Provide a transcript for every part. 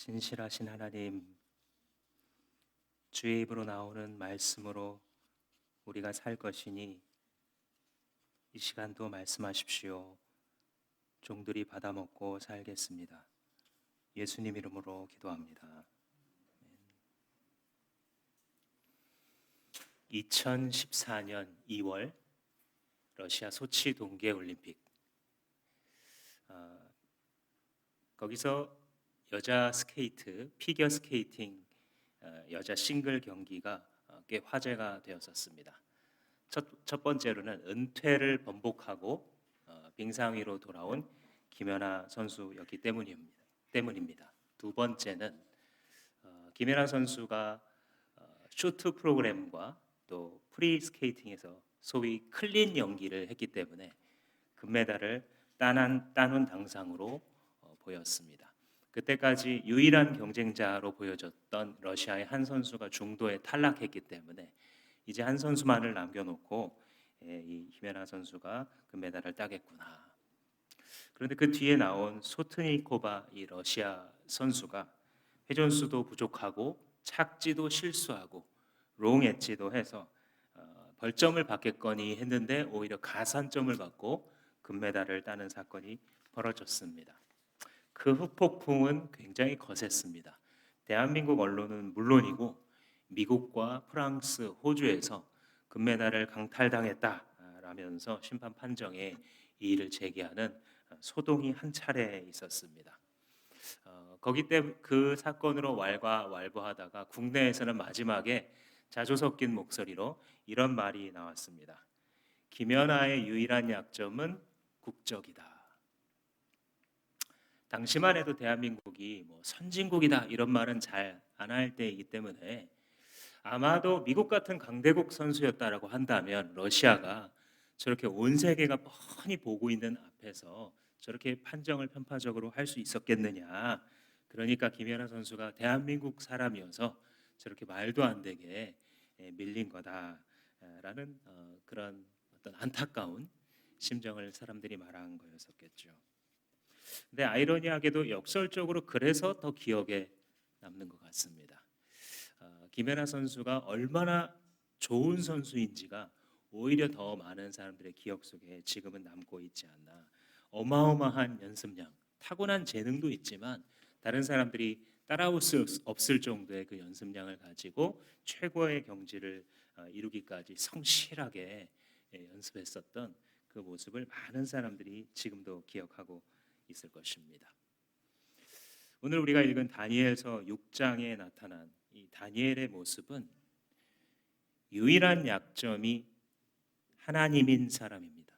진실하신 하나님, 주의 입으로 나오는 말씀으로 우리가 살 것이니 이 시간도 말씀하십시오. 종들이 받아먹고 살겠습니다. 예수님 이름으로 기도합니다. 2014년 2월 러시아 소치 동계올림픽, 거기서 여자 스케이트, 피겨 스케이팅 여자 싱글 경기가 꽤 화제가 되었었습니다. 첫 번째로는 은퇴를 번복하고 빙상 위로 돌아온 김연아 선수였기 때문입니다. 두 번째는 김연아 선수가 쇼트 프로그램과 또 프리 스케이팅에서 소위 클린 연기를 했기 때문에 금메달을 따는 당상으로 보였습니다. 그때까지 유일한 경쟁자로 보여졌던 러시아의 한 선수가 중도에 탈락했기 때문에 이제 한 선수만을 남겨놓고 이 히메나 선수가 금메달을 따겠구나. 그런데 그 뒤에 나온 소트니코바 이 러시아 선수가 회전수도 부족하고 착지도 실수하고 롱 엣지도 해서 벌점을 받겠거니 했는데 오히려 가산점을 받고 금메달을 따는 사건이 벌어졌습니다. 그 후폭풍은 굉장히 거셌습니다. 대한민국 언론은 물론이고 미국과 프랑스, 호주에서 금메달을 강탈당했다라면서 심판 판정에 이의를 제기하는 소동이 한 차례 있었습니다. 거기 때 그 사건으로 왈가왈부하다가 국내에서는 마지막에 자주 섞인 목소리로 이런 말이 나왔습니다. 김연아의 유일한 약점은 국적이다. 당시만 해도 대한민국이 선진국이다 이런 말은 잘 안 할 때이기 때문에 아마도 미국 같은 강대국 선수였다라고 한다면 러시아가 저렇게 온 세계가 뻔히 보고 있는 앞에서 저렇게 판정을 편파적으로 할 수 있었겠느냐. 그러니까 김연아 선수가 대한민국 사람이어서 저렇게 말도 안 되게 밀린 거다라는 그런 어떤 안타까운 심정을 사람들이 말한 거였었겠죠. 근데 아이러니하게도 역설적으로 그래서 더 기억에 남는 것 같습니다. 김연아 선수가 얼마나 좋은 선수인지가 오히려 더 많은 사람들의 기억 속에 지금은 남고 있지 않나. 어마어마한 연습량, 타고난 재능도 있지만 다른 사람들이 따라올 수 없을 정도의 그 연습량을 가지고 최고의 경지를 이루기까지 성실하게 연습했었던 그 모습을 많은 사람들이 지금도 기억하고 있을 것입니다. 오늘 우리가 읽은 다니엘서 6장에 나타난 이 다니엘의 모습은 유일한 약점이 하나님인 사람입니다.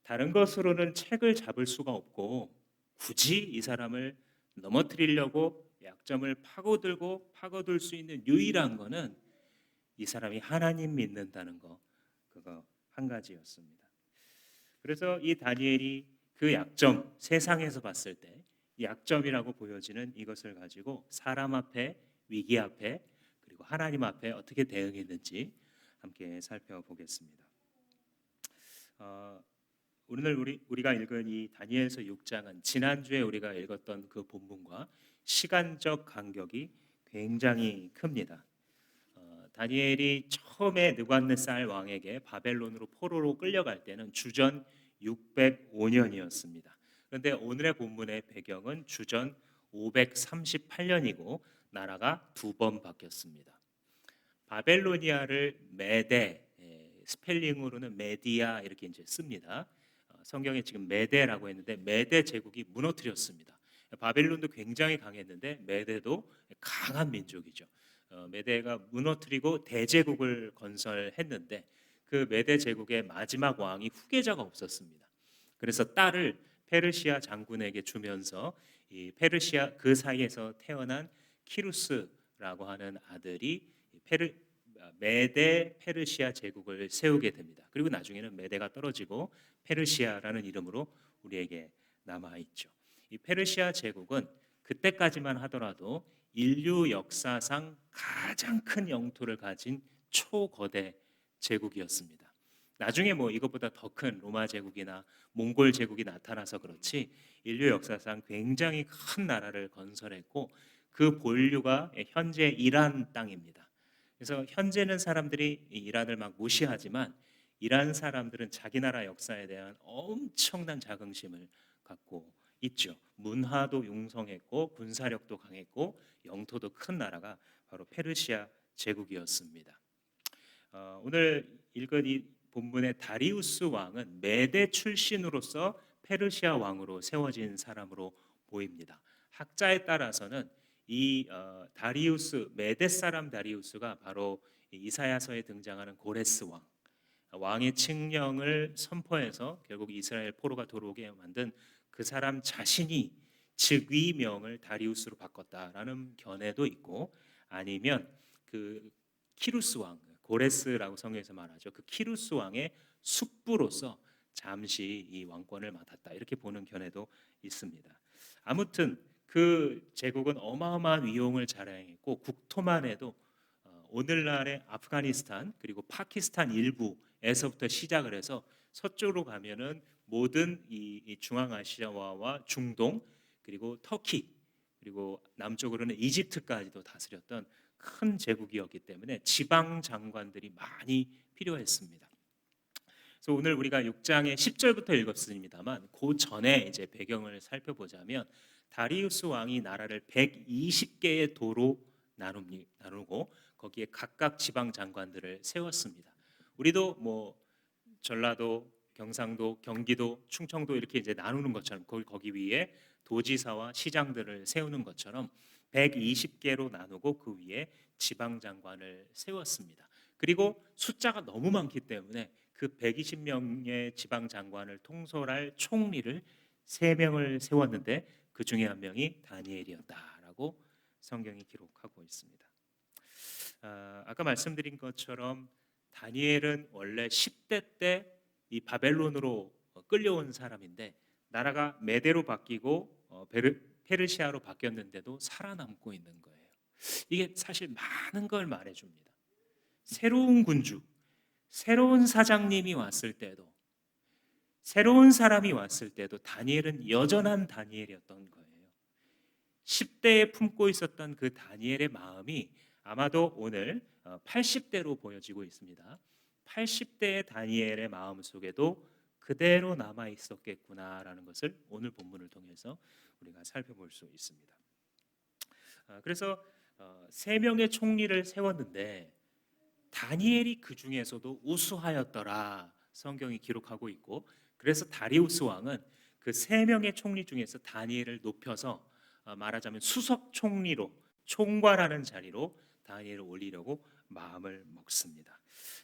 다른 것으로는 책을 잡을 수가 없고 굳이 이 사람을 넘어뜨리려고 약점을 파고들 수 있는 유일한 거는 이 사람이 하나님 믿는다는 거, 그거 한 가지였습니다. 그래서 이 다니엘이 그 약점, 세상에서 봤을 때 약점이라고 보여지는 이것을 가지고 사람 앞에, 위기 앞에, 그리고 하나님 앞에 어떻게 대응했는지 함께 살펴보겠습니다. 오늘 우리가 읽은 이 다니엘서 6장은 지난주에 우리가 읽었던 그 본문과 시간적 간격이 굉장히 큽니다. 다니엘이 처음에 느부갓네살 왕에게 바벨론으로 포로로 끌려갈 때는 주전 605년이었습니다. 그런데 오늘의 본문의 배경은 주전 538년이고 나라가 두 번 바뀌었습니다. 바벨로니아를 메데, 스펠링으로는 메디아 이렇게 이제 씁니다. 성경에 지금 메데라고 했는데 메데 제국이 무너뜨렸습니다. 바벨론도 굉장히 강했는데 메데도 강한 민족이죠. 메데가 무너뜨리고 대제국을 건설했는데 그 메데 제국의 마지막 왕이 후계자가 없었습니다. 그래서 딸을 페르시아 장군에게 주면서 이 페르시아 그 사이에서 태어난 키루스라고 하는 아들이 메데 페르시아 제국을 세우게 됩니다. 그리고 나중에는 메데가 떨어지고 페르시아라는 이름으로 우리에게 남아 있죠. 이 페르시아 제국은 그때까지만 하더라도 인류 역사상 가장 큰 영토를 가진 초거대 제국이었습니다. 나중에 뭐 이것보다 더 큰 로마 제국이나 몽골 제국이 나타나서 그렇지 인류 역사상 굉장히 큰 나라를 건설했고 그 본류가 현재 이란 땅입니다. 그래서 현재는 사람들이 이 이란을 막 무시하지만 이란 사람들은 자기 나라 역사에 대한 엄청난 자긍심을 갖고 있죠. 문화도 융성했고 군사력도 강했고 영토도 큰 나라가 바로 페르시아 제국이었습니다. 오늘 읽은 이 본문의 다리우스 왕은 메대 출신으로서 페르시아 왕으로 세워진 사람으로 보입니다. 학자에 따라서는 이 다리우스 메대 사람 다리우스가 바로 이사야서에 등장하는 고레스 왕, 왕의 칙령을 선포해서 결국 이스라엘 포로가 들어오게 만든 그 사람 자신이 즉위명을 다리우스로 바꿨다라는 견해도 있고, 아니면 그 키루스 왕, 고레스라고 성경에서 말하죠. 그 키루스 왕의 숙부로서 잠시 이 왕권을 맡았다, 이렇게 보는 견해도 있습니다. 아무튼 그 제국은 어마어마한 위용을 자랑했고 국토만 해도 오늘날의 아프가니스탄 그리고 파키스탄 일부에서부터 시작을 해서 서쪽으로 가면은 모든 이 중앙아시아와 중동 그리고 터키 그리고 남쪽으로는 이집트까지도 다스렸던 큰 제국이었기 때문에 지방 장관들이 많이 필요했습니다. 그래서 오늘 우리가 6장의 10절부터 읽었습니다만 그 전에 이제 배경을 살펴보자면 다리우스 왕이 나라를 120개의 도로 나누고 거기에 각각 지방 장관들을 세웠습니다. 우리도 뭐 전라도, 경상도, 경기도, 충청도 이렇게 이제 나누는 것처럼 거기 위에 도지사와 시장들을 세우는 것처럼 120개로 나누고 그 위에 지방 장관을 세웠습니다. 그리고 숫자가 너무 많기 때문에 그 120명의 지방 장관을 통솔할 총리를 3명을 세웠는데 그 중에 한 명이 다니엘이었다라고 성경이 기록하고 있습니다. 아까 말씀드린 것처럼 다니엘은 원래 10대 때 이 바벨론으로 끌려온 사람인데 나라가 메대로 바뀌고 페르시아로 바뀌었는데도 살아남고 있는 거예요. 이게 사실 많은 걸 말해줍니다. 새로운 군주, 새로운 사장님이 왔을 때도, 새로운 사람이 왔을 때도 다니엘은 여전한 다니엘이었던 거예요. 10대에 품고 있었던 그 다니엘의 마음이 아마도 오늘 80대로 보여지고 있습니다. 80대의 다니엘의 마음 속에도 그대로 남아 있었겠구나라는 것을 오늘 본문을 통해서 우리가 살펴볼 수 있습니다. 그래서 3명의 총리를 세웠는데 다니엘이 그 중에서도 우수하였더라 성경이 기록하고 있고, 그래서 다리우스 왕은 그 3명의 총리 중에서 다니엘을 높여서 말하자면 수석 총리로, 총괄하는 자리로 다니엘을 올리려고 마음을 먹습니다.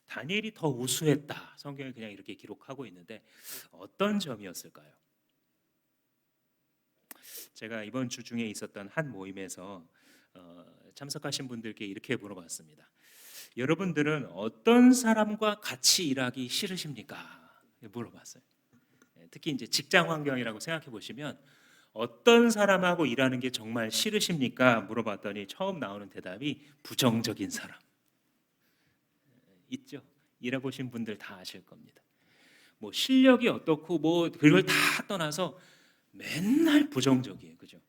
다니엘이 더 우수했다 성경이 그냥 이렇게 기록하고 있는데 어떤 점이었을까요? 제가 이번 주 중에 있었던 한 모임에서 참석하신 분들께 이렇게 물어봤습니다. 여러분들은 어떤 사람과 같이 일하기 싫으십니까? 물어봤어요. 특히 이제 직장 환경이라고 생각해 보시면 어떤 사람하고 일하는 게 정말 싫으십니까? 물어봤더니 처음 나오는 대답이 부정적인 사람. 있죠. 일해보신 분들 다 아실 겁니다. 뭐 실력이 어떻고 뭐 그걸 다 떠나서 맨날 부정적이에요. 그죠?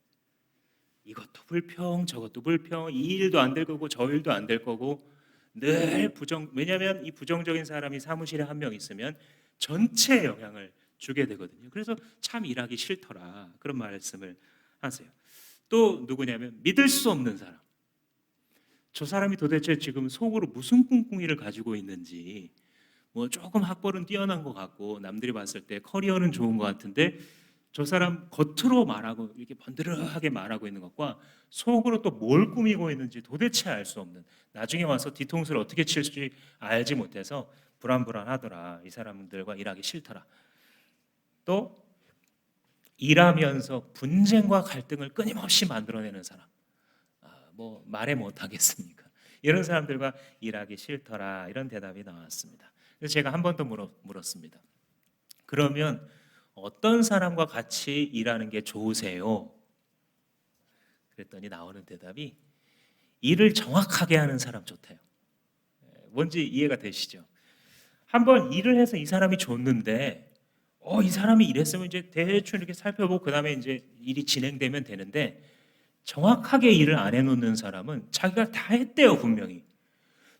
이것도 불평, 저것도 불평, 이 일도 안 될 거고 저 일도 안 될 거고 늘 왜냐하면 이 부정적인 사람이 사무실에 한 명 있으면 전체에 영향을 주게 되거든요. 그래서 참 일하기 싫더라 그런 말씀을 하세요. 또 누구냐면 믿을 수 없는 사람. 저 사람이 도대체 지금 속으로 무슨 꿍꿍이를 가지고 있는지, 뭐 조금 학벌은 뛰어난 것 같고 남들이 봤을 때 커리어는 좋은 것 같은데 저 사람 겉으로 말하고 이렇게 번드르하게 말하고 있는 것과 속으로 또 뭘 꾸미고 있는지 도대체 알 수 없는, 나중에 와서 뒤통수를 어떻게 칠지 알지 못해서 불안불안하더라. 이 사람들과 일하기 싫더라. 또 일하면서 분쟁과 갈등을 끊임없이 만들어내는 사람, 뭐 말해 못하겠습니까? 이런 사람들과 일하기 싫더라 이런 대답이 나왔습니다. 그래서 제가 한 번 더 물었습니다. 그러면 어떤 사람과 같이 일하는 게 좋으세요? 그랬더니 나오는 대답이 일을 정확하게 하는 사람 좋대요. 뭔지 이해가 되시죠? 한번 일을 해서 이 사람이 줬는데 이 사람이 이랬으면 이제 대충 이렇게 살펴보고 그다음에 이제 일이 진행되면 되는데 정확하게 일을 안 해놓는 사람은 자기가 다 했대요 분명히.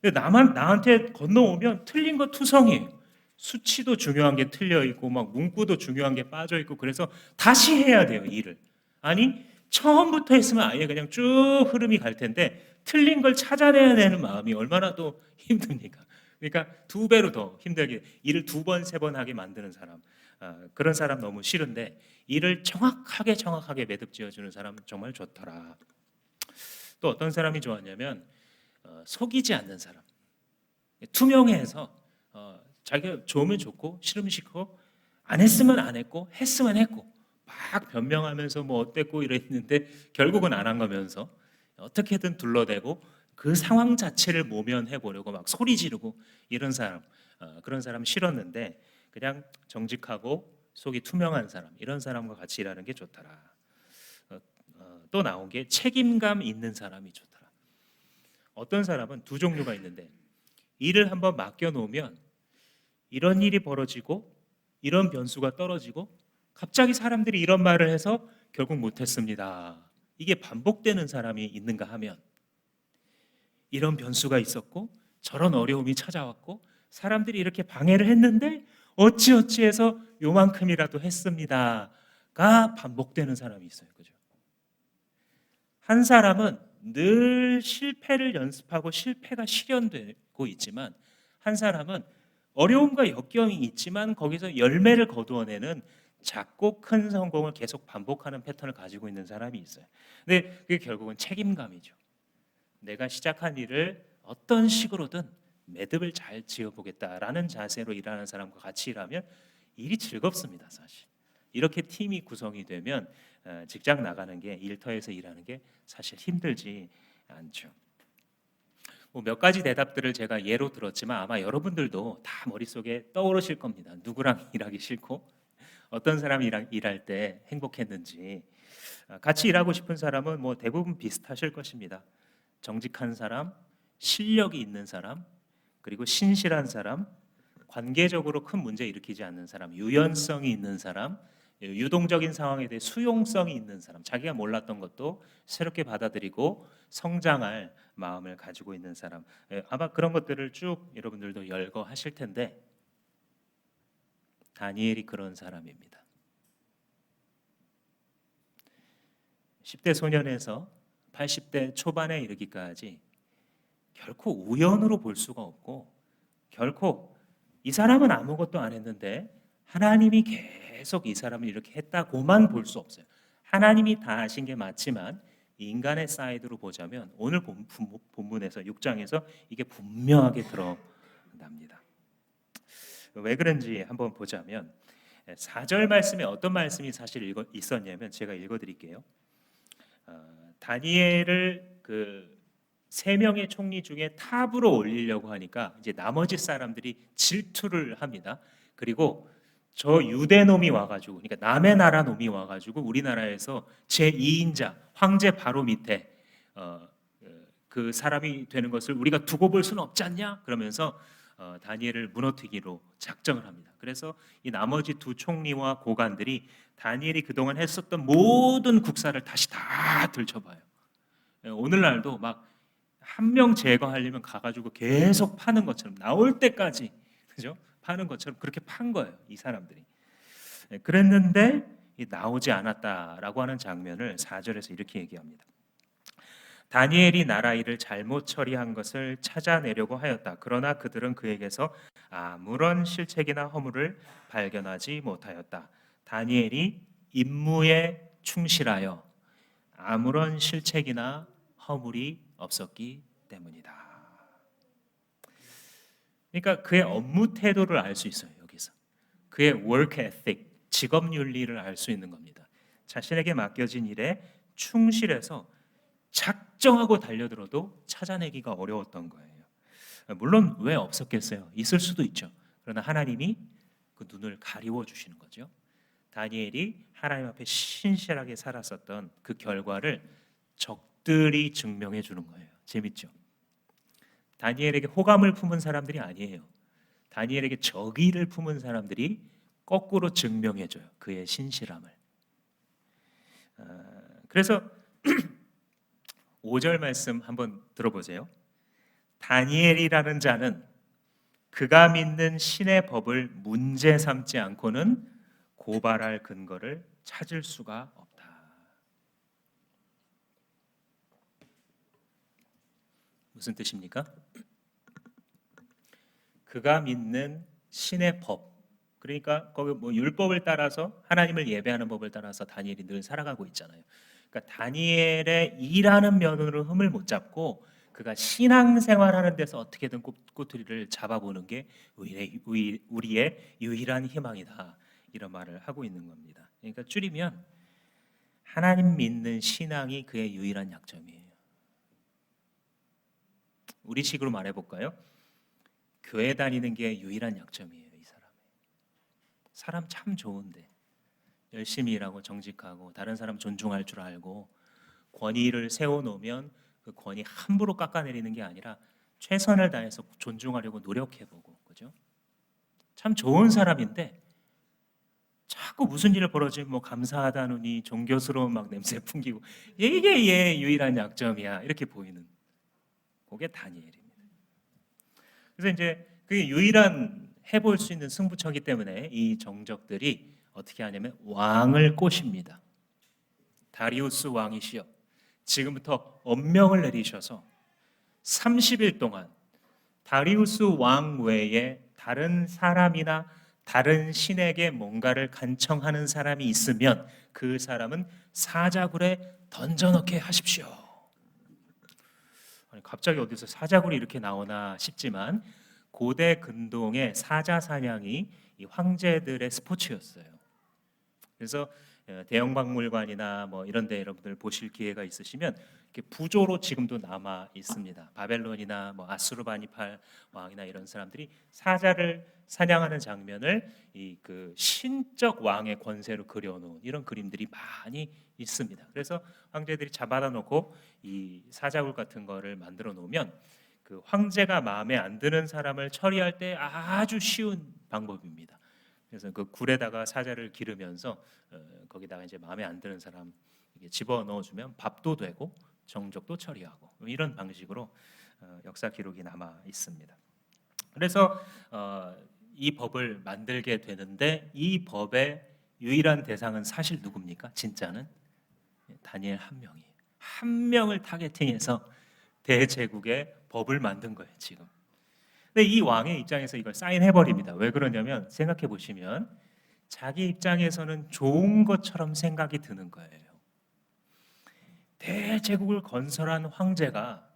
근데 나한테 건너오면 틀린 거 투성이에요. 수치도 중요한 게 틀려 있고 막 문구도 중요한 게 빠져 있고 그래서 다시 해야 돼요 일을. 아니 처음부터 했으면 아예 그냥 쭉 흐름이 갈 텐데 틀린 걸 찾아내야 되는 마음이 얼마나 또 힘듭니까? 그러니까 두 배로 더 힘들게 일을 두 번, 세 번 하게 만드는 사람. 그런 사람 너무 싫은데 일을 정확하게 매듭 지어주는 사람 정말 좋더라. 또 어떤 사람이 좋았냐면 속이지 않는 사람. 투명해서 자기가 좋으면 좋고 싫으면 싫고 안 했으면 안 했고 했으면 했고 막 변명하면서 뭐 어땠고 이랬는데 결국은 안 한 거면서 어떻게든 둘러대고 그 상황 자체를 모면해 보려고 막 소리 지르고 이런 사람 그런 사람 싫었는데 그냥 정직하고 속이 투명한 사람 이런 사람과 같이 일하는 게 좋더라. 또 나온 게 책임감 있는 사람이 좋더라. 어떤 사람은 두 종류가 있는데 일을 한번 맡겨 놓으면 이런 일이 벌어지고 이런 변수가 떨어지고 갑자기 사람들이 이런 말을 해서 결국 못했습니다. 이게 반복되는 사람이 있는가 하면 이런 변수가 있었고 저런 어려움이 찾아왔고 사람들이 이렇게 방해를 했는데 어찌어찌해서 요만큼이라도 했습니다가 반복되는 사람이 있어요. 그죠? 한 사람은 늘 실패를 연습하고 실패가 실현되고 있지만 한 사람은 어려움과 역경이 있지만 거기서 열매를 거두어내는 작고 큰 성공을 계속 반복하는 패턴을 가지고 있는 사람이 있어요. 근데 그게 결국은 책임감이죠. 내가 시작한 일을 어떤 식으로든 매듭을 잘 지어보겠다라는 자세로 일하는 사람과 같이 일하면 일이 즐겁습니다. 사실 이렇게 팀이 구성이 되면 직장 나가는 게 일터에서 일하는 게 사실 힘들지 않죠. 몇 가지 대답들을 제가 예로 들었지만 아마 여러분들도 다 머릿속에 떠오르실 겁니다. 누구랑 일하기 싫고 어떤 사람이랑 일할 때 행복했는지. 같이 일하고 싶은 사람은 뭐 대부분 비슷하실 것입니다. 정직한 사람, 실력이 있는 사람, 그리고 신실한 사람, 관계적으로 큰 문제 일으키지 않는 사람, 유연성이 있는 사람, 유동적인 상황에 대해 수용성이 있는 사람, 자기가 몰랐던 것도 새롭게 받아들이고 성장할 마음을 가지고 있는 사람. 아마 그런 것들을 쭉 여러분들도 열거하실 텐데 다니엘이 그런 사람입니다. 10대 소년에서 80대 초반에 이르기까지 결코 우연으로 볼 수가 없고 결코 이 사람은 아무것도 안 했는데 하나님이 계속 이 사람을 이렇게 했다고만 볼 수 없어요. 하나님이 다 하신 게 맞지만 인간의 사이드로 보자면 오늘 본문에서 6장에서 이게 분명하게 드러납니다. 왜 그런지 한번 보자면 4절 말씀에 어떤 말씀이 사실 있었냐면 제가 읽어드릴게요. 다니엘을 그 세 명의 총리 중에 탑으로 올리려고 하니까 이제 나머지 사람들이 질투를 합니다. 그리고 저 유대 놈이 와가지고, 그러니까 남의 나라 놈이 와가지고 우리나라에서 제 2인자 황제 바로 밑에 그 사람이 되는 것을 우리가 두고 볼 수는 없지 않냐? 그러면서 다니엘을 무너뜨기로 작정을 합니다. 그래서 이 나머지 두 총리와 고관들이 다니엘이 그동안 했었던 모든 국사를 다시 다 들춰봐요. 오늘날도 막 한 명 제거하려면 가가지고 계속 파는 것처럼 나올 때까지 그죠? 파는 것처럼 그렇게 판 거예요. 이 사람들이. 그랬는데 나오지 않았다라고 하는 장면을 4절에서 이렇게 얘기합니다. 다니엘이 나라 일을 잘못 처리한 것을 찾아내려고 하였다. 그러나 그들은 그에게서 아무런 실책이나 허물을 발견하지 못하였다. 다니엘이 임무에 충실하여 아무런 실책이나 허물이 없었기 때문이다. 그러니까 그의 업무 태도를 알 수 있어요. 여기서 그의 work ethic, 직업 윤리를 알 수 있는 겁니다. 자신에게 맡겨진 일에 충실해서 작정하고 달려들어도 찾아내기가 어려웠던 거예요. 물론 왜 없었겠어요? 있을 수도 있죠. 그러나 하나님이 그 눈을 가리워 주시는 거죠. 다니엘이 하나님 앞에 신실하게 살았었던 그 결과를 적들이 증명해 주는 거예요. 재밌죠? 다니엘에게 호감을 품은 사람들이 아니에요. 다니엘에게 적의를 품은 사람들이 거꾸로 증명해줘요. 그의 신실함을. 그래서 5절 말씀 한번 들어보세요. 다니엘이라는 자는 그가 믿는 신의 법을 문제 삼지 않고는 고발할 근거를 찾을 수가 없다. 무슨 뜻입니까? 그가 믿는 신의 법, 그러니까 거기 뭐 율법을 따라서 하나님을 예배하는 법을 따라서 다니엘이 늘 살아가고 있잖아요. 그러니까 다니엘의 일하는 면으로 흠을 못 잡고 그가 신앙생활하는 데서 어떻게든 꼬투리를 잡아보는 게 우리의 유일한 희망이다, 이런 말을 하고 있는 겁니다. 그러니까 줄이면 하나님 믿는 신앙이 그의 유일한 약점이에요. 우리식으로 말해볼까요? 교회 다니는 게 유일한 약점이에요. 이 사람 참 좋은데 열심히 일하고 정직하고 다른 사람 존중할 줄 알고 권위를 세워놓으면 그 권위 함부로 깎아내리는 게 아니라 최선을 다해서 존중하려고 노력해보고, 그죠? 참 좋은 사람인데 자꾸 무슨 일을 벌어지면 뭐 감사하다느니 종교스러운 막 냄새 풍기고, 이게 얘 유일한 약점이야, 이렇게 보이는, 그게 다니엘입니다. 그래서 이제 그게 유일한 해볼 수 있는 승부처이기 때문에 이 정적들이 어떻게 하냐면 왕을 꼬십니다. 다리우스 왕이시여, 지금부터 엄명을 내리셔서 30일 동안 다리우스 왕 외에 다른 사람이나 다른 신에게 뭔가를 간청하는 사람이 있으면 그 사람은 사자굴에 던져넣게 하십시오. 아니, 갑자기 어디서 사자굴이 이렇게 나오나 싶지만 고대 근동의 사자 사냥이 이 황제들의 스포츠였어요. 그래서 대형 박물관이나 뭐 이런 데 여러분들 보실 기회가 있으시면 이렇게 부조로 지금도 남아 있습니다. 바벨론이나 뭐 아수르바니팔 왕이나 이런 사람들이 사자를 사냥하는 장면을 이 그 신적 왕의 권세로 그려놓은 이런 그림들이 많이 있습니다. 그래서 황제들이 잡아다 놓고 이 사자굴 같은 거를 만들어 놓으면 그 황제가 마음에 안 드는 사람을 처리할 때 아주 쉬운 방법입니다. 그래서 그 굴에다가 사자를 기르면서 거기다가 이제 마음에 안 드는 사람 집어 넣어주면 밥도 되고 정적도 처리하고, 이런 방식으로 역사 기록이 남아 있습니다. 그래서 이 법을 만들게 되는데 이 법의 유일한 대상은 사실 누굽니까? 진짜는 다니엘 한 명이에요. 한 명을 타겟팅해서 대제국의 법을 만든 거예요, 지금. 근데 이 왕의 입장에서 이걸 사인해 버립니다. 왜 그러냐면 생각해 보시면 자기 입장에서는 좋은 것처럼 생각이 드는 거예요. 대제국을 건설한 황제가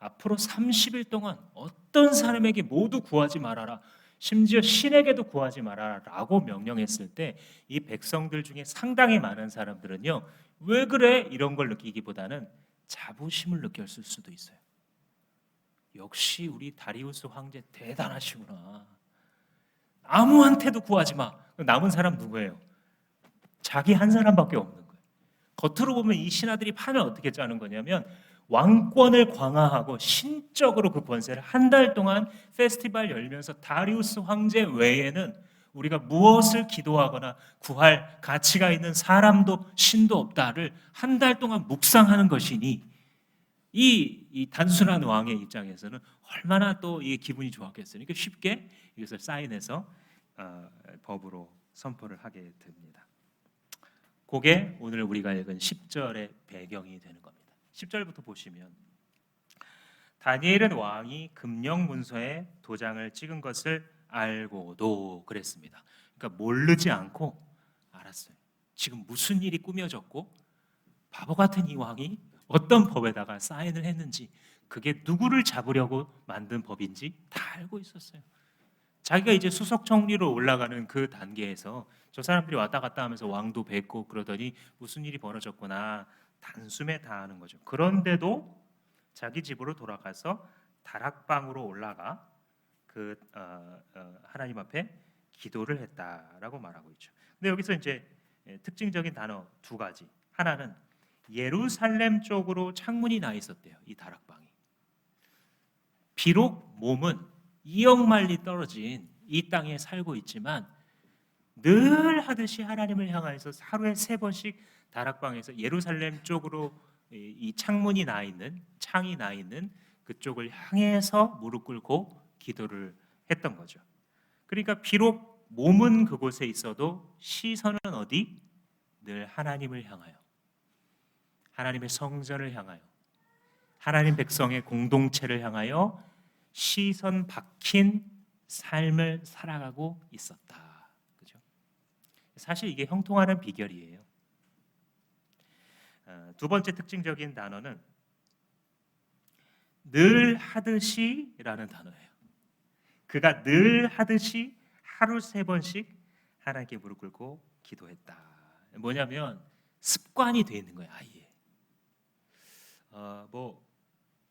앞으로 30일 동안 어떤 사람에게 모두 구하지 말아라, 심지어 신에게도 구하지 말아라라고 명령했을 때 이 백성들 중에 상당히 많은 사람들은요, 왜 그래? 이런 걸 느끼기보다는 자부심을 느꼈을 수도 있어요. 역시 우리 다리우스 황제 대단하시구나. 아무한테도 구하지 마. 남은 사람 누구예요? 자기 한 사람밖에 없는 거예요. 겉으로 보면 이 신하들이 판을 어떻게 짜는 거냐면 왕권을 강화하고 신적으로 그 권세를 한 달 동안 페스티벌 열면서 다리우스 황제 외에는 우리가 무엇을 기도하거나 구할 가치가 있는 사람도 신도 없다를 한 달 동안 묵상하는 것이니 이 단순한 왕의 입장에서는 얼마나 또 이 기분이 좋았겠어요. 그러니까 쉽게 이것을 사인해서 법으로 선포를 하게 됩니다. 그게 오늘 우리가 읽은 10절의 배경이 되는 겁니다. 10절부터 보시면 다니엘은 왕이 금령 문서에 도장을 찍은 것을 알고도 그랬습니다. 그러니까 모르지 않고 알았어요. 지금 무슨 일이 꾸며졌고 바보 같은 이 왕이 어떤 법에다가 사인을 했는지, 그게 누구를 잡으려고 만든 법인지 다 알고 있었어요. 자기가 이제 수석 총리로 올라가는 그 단계에서 저 사람들이 왔다 갔다 하면서 왕도 뵙고 그러더니 무슨 일이 벌어졌구나 단숨에 다 아는 거죠. 그런데도 자기 집으로 돌아가서 다락방으로 올라가 그 하나님 앞에 기도를 했다라고 말하고 있죠. 근데 여기서 이제 특징적인 단어 두 가지. 하나는 예루살렘 쪽으로 창문이 나 있었대요. 이 다락방이. 비록 몸은 2억 마일리 떨어진 이 땅에 살고 있지만 늘 하듯이 하나님을 향해서 하루에 3번씩 다락방에서 예루살렘 쪽으로 이 창문이 나 있는 창이 나 있는 그쪽을 향해서 무릎 꿇고 기도를 했던 거죠. 그러니까 비록 몸은 그곳에 있어도 시선은 어디? 늘 하나님을 향하여, 하나님의 성전을 향하여, 하나님 백성의 공동체를 향하여 시선 박힌 삶을 살아가고 있었다. 그죠? 사실 이게 형통하는 비결이에요. 두 번째 특징적인 단어는 늘 하듯이라는 단어예요. 그가 늘 하듯이 하루 3번씩 하나님께 무릎 꿇고 기도했다. 뭐냐면 습관이 돼 있는 거예요. 아예. 뭐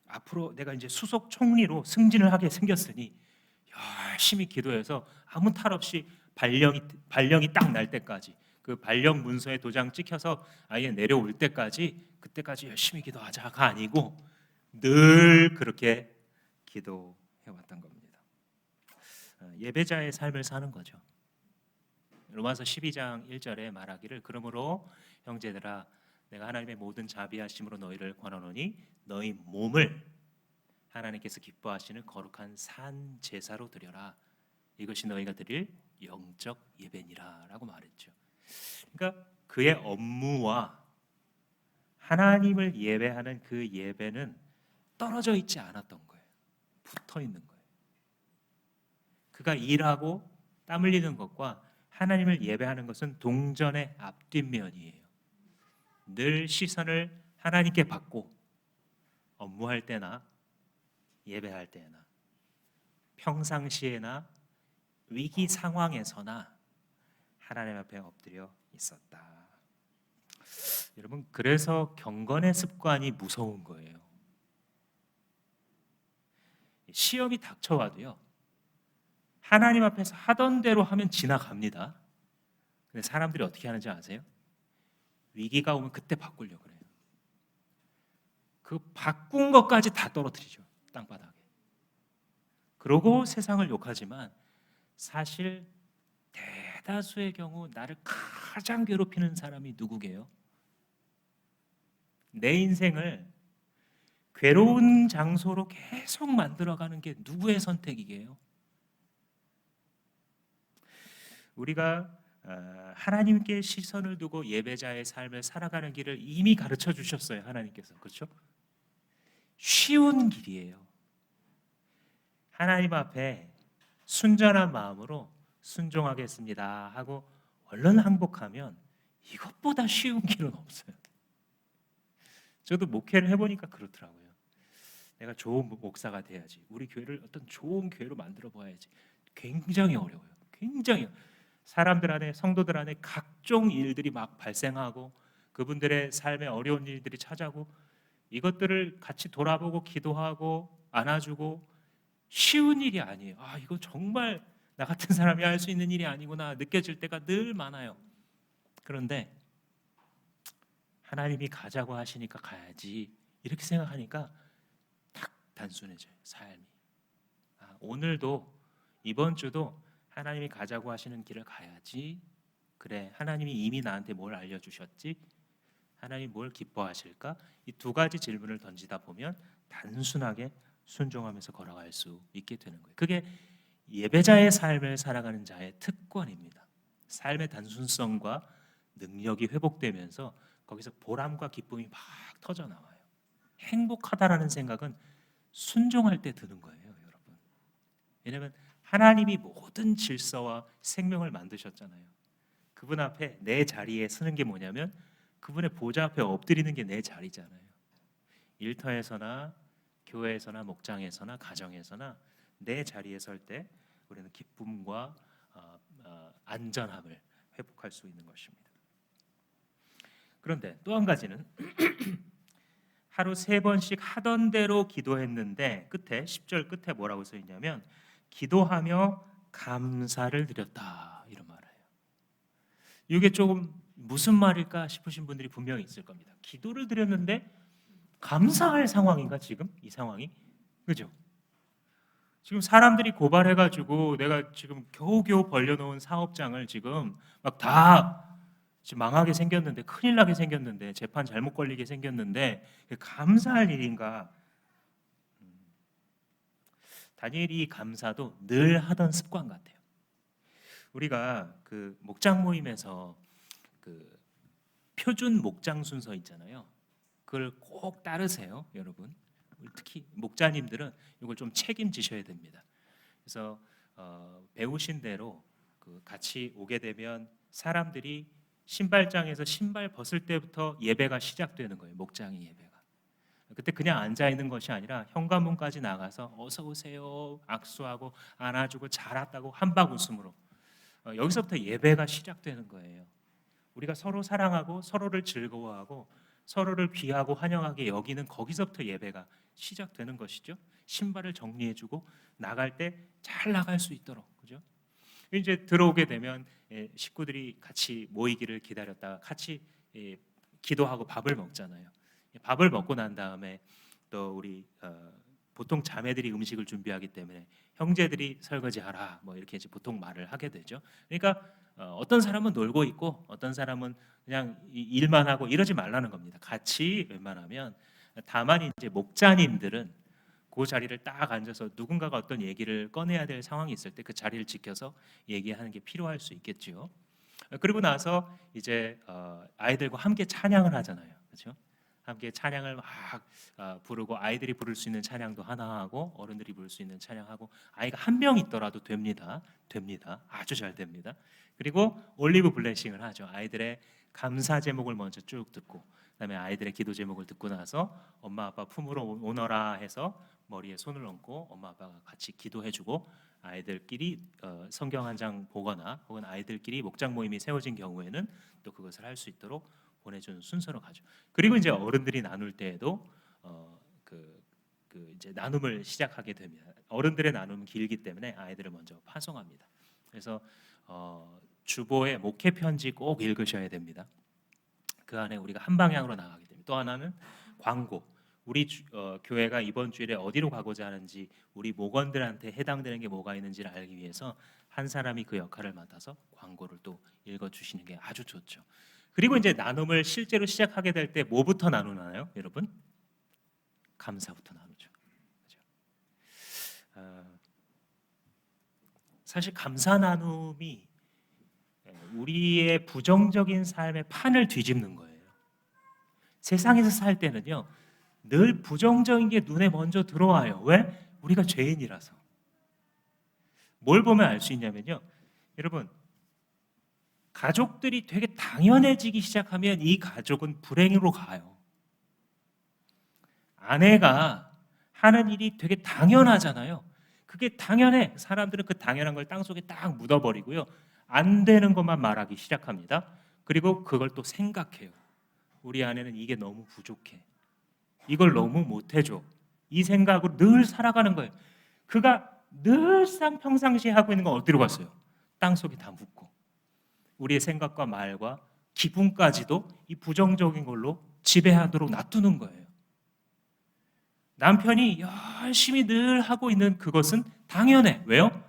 앞으로 내가 이제 수석 총리로 승진을 하게 생겼으니 열심히 기도해서 아무 탈 없이 발령이 딱 날 때까지, 그 발령 문서에 도장 찍혀서 아예 내려올 때까지, 그때까지 열심히 기도하자가 아니고 늘 그렇게 기도해 왔던 겁니다. 예배자의 삶을 사는 거죠. 로마서 12장 1절에 말하기를 그러므로 형제들아 내가 하나님의 모든 자비하심으로 너희를 권하노니 너희 몸을 하나님께서 기뻐하시는 거룩한 산 제사로 드려라. 이것이 너희가 드릴 영적 예배니라라고 말했죠. 그러니까 그의 업무와 하나님을 예배하는 그 예배는 떨어져 있지 않았던 거예요. 붙어 있는 거예요. 그가 일하고 땀 흘리는 것과 하나님을 예배하는 것은 동전의 앞뒷면이에요. 늘 시선을 하나님께 받고 업무할 때나 예배할 때나 평상시에나 위기 상황에서나 하나님 앞에 엎드려 있었다. 여러분, 그래서 경건의 습관이 무서운 거예요. 시험이 닥쳐와도요, 하나님 앞에서 하던 대로 하면 지나갑니다. 근데 사람들이 어떻게 하는지 아세요? 위기가 오면 그때 바꾸려고 그래요. 그 바꾼 것까지 다 떨어뜨리죠, 땅바닥에. 그러고 세상을 욕하지만 사실 대다수의 경우 나를 가장 괴롭히는 사람이 누구게요? 내 인생을 괴로운 장소로 계속 만들어가는 게 누구의 선택이게요? 우리가 하나님께 시선을 두고 예배자의 삶을 살아가는 길을 이미 가르쳐 주셨어요. 하나님께서. 그렇죠? 쉬운 길이에요. 하나님 앞에 순전한 마음으로 순종하겠습니다 하고 얼른 항복하면 이것보다 쉬운 길은 없어요. 저도 목회를 해보니까 그렇더라고요. 내가 좋은 목사가 돼야지, 우리 교회를 어떤 좋은 교회로 만들어 봐야지. 굉장히 어려워요. 굉장히 사람들 안에, 성도들 안에 각종 일들이 막 발생하고 그분들의 삶에 어려운 일들이 찾아오고 이것들을 같이 돌아보고 기도하고 안아주고 쉬운 일이 아니에요. 이거 정말 나 같은 사람이 할 수 있는 일이 아니구나 느껴질 때가 늘 많아요. 그런데 하나님이 가자고 하시니까 가야지 이렇게 생각하니까 딱 단순해져요, 삶이. 오늘도 이번 주도 하나님이 가자고 하시는 길을 가야지. 그래, 하나님이 이미 나한테 뭘 알려주셨지? 하나님 뭘 기뻐하실까? 이 두 가지 질문을 던지다 보면 단순하게 순종하면서 걸어갈 수 있게 되는 거예요. 그게 예배자의 삶을 살아가는 자의 특권입니다. 삶의 단순성과 능력이 회복되면서 거기서 보람과 기쁨이 막 터져 나와요. 행복하다라는 생각은 순종할 때 드는 거예요, 여러분. 왜냐하면 하나님이 모든 질서와 생명을 만드셨잖아요. 그분 앞에 내 자리에 서는 게 뭐냐면 그분의 보좌 앞에 엎드리는 게 내 자리잖아요. 일터에서나 교회에서나 목장에서나 가정에서나 내 자리에 설 때 우리는 기쁨과 안전함을 회복할 수 있는 것입니다. 그런데 또 한 가지는 하루 3번씩 하던 대로 기도했는데 끝에 10절 끝에 뭐라고 써 있냐면 기도하며 감사를 드렸다 이런 말이에요. 이게 조금 무슨 말일까 싶으신 분들이 분명히 있을 겁니다. 기도를 드렸는데 감사할 상황인가 지금 이 상황이? 그죠? 지금 사람들이 고발해가지고 내가 지금 겨우겨우 벌려놓은 사업장을 지금 막 다 지금 망하게 생겼는데, 큰일 나게 생겼는데, 재판 잘못 걸리게 생겼는데 감사할 일인가? 다니엘이 감사도 늘 하던 습관 같아요. 우리가 그 목장 모임에서 그 표준 목장 순서 있잖아요. 그걸 꼭 따르세요, 여러분. 특히 목자님들은 이걸 좀 책임지셔야 됩니다. 그래서 배우신 대로 그 같이 오게 되면 사람들이 신발장에서 신발 벗을 때부터 예배가 시작되는 거예요. 목장이 예배가. 그때 그냥 앉아 있는 것이 아니라 현관문까지 나가서 어서 오세요 악수하고 안아주고 잘 왔다고 한박 웃음으로 여기서부터 예배가 시작되는 거예요. 우리가 서로 사랑하고 서로를 즐거워하고 서로를 귀하고 환영하게 여기는 거기서부터 예배가 시작되는 것이죠. 신발을 정리해주고 나갈 때 잘 나갈 수 있도록, 그죠? 이제 들어오게 되면 식구들이 같이 모이기를 기다렸다가 같이 기도하고 밥을 먹잖아요. 밥을 먹고 난 다음에 또 우리 보통 자매들이 음식을 준비하기 때문에 형제들이 설거지하라 뭐 이렇게 이제 보통 말을 하게 되죠. 그러니까 어떤 사람은 놀고 있고 어떤 사람은 그냥 일만 하고 이러지 말라는 겁니다. 같이 웬만하면. 다만 이제 목자님들은 그 자리를 딱 앉아서 누군가가 어떤 얘기를 꺼내야 될 상황이 있을 때 그 자리를 지켜서 얘기하는 게 필요할 수 있겠죠. 그리고 나서 이제 아이들과 함께 찬양을 하잖아요, 그렇죠? 함께 찬양을 막 부르고 아이들이 부를 수 있는 찬양도 하나 하고 어른들이 부를 수 있는 찬양하고 아이가 한 명 있더라도 됩니다. 아주 잘 됩니다. 그리고 올리브 블레싱을 하죠. 아이들의 감사 제목을 먼저 쭉 듣고 그다음에 아이들의 기도 제목을 듣고 나서 엄마 아빠 품으로 오너라 해서 머리에 손을 얹고 엄마 아빠가 같이 기도해주고 아이들끼리 성경 한 장 보거나 혹은 아이들끼리 목장 모임이 세워진 경우에는 또 그것을 할 수 있도록 보내주는 순서로 가죠. 그리고 이제 어른들이 나눌 때에도 이제 나눔을 시작하게 됩니다. 어른들의 나눔은 길기 때문에 아이들을 먼저 파송합니다. 그래서 주보의 목회 편지 꼭 읽으셔야 됩니다. 그 안에 우리가 한 방향으로 나가게 됩니다. 또 하나는 광고. 우리 교회가 이번 주일에 어디로 가고자 하는지 우리 목원들한테 해당되는 게 뭐가 있는지를 알기 위해서 한 사람이 그 역할을 맡아서 광고를 또 읽어주시는 게 아주 좋죠. 그리고 이제 나눔을 실제로 시작하게 될 때 뭐부터 나누나요, 여러분? 감사부터 나누죠. 그렇죠? 사실 감사 나눔이 우리의 부정적인 삶의 판을 뒤집는 거예요. 세상에서 살 때는요, 늘 부정적인 게 눈에 먼저 들어와요. 왜? 우리가 죄인이라서. 뭘 보면 알 수 있냐면요, 여러분, 가족들이 되게 당연해지기 시작하면 이 가족은 불행으로 가요. 아내가 하는 일이 되게 당연하잖아요. 그게 당연해. 사람들은 그 당연한 걸 땅속에 딱 묻어버리고요, 안 되는 것만 말하기 시작합니다. 그리고 그걸 또 생각해요. 우리 아내는 이게 너무 부족해. 이걸 너무 못해줘. 이 생각으로 늘 살아가는 거예요. 그가 늘상 평상시에 하고 있는 건 어디로 갔어요? 땅속에 다 묻고 우리의 생각과 말과 기분까지도 이 부정적인 걸로 지배하도록 놔두는 거예요. 남편이 열심히 늘 하고 있는 그것은 당연해. 왜요?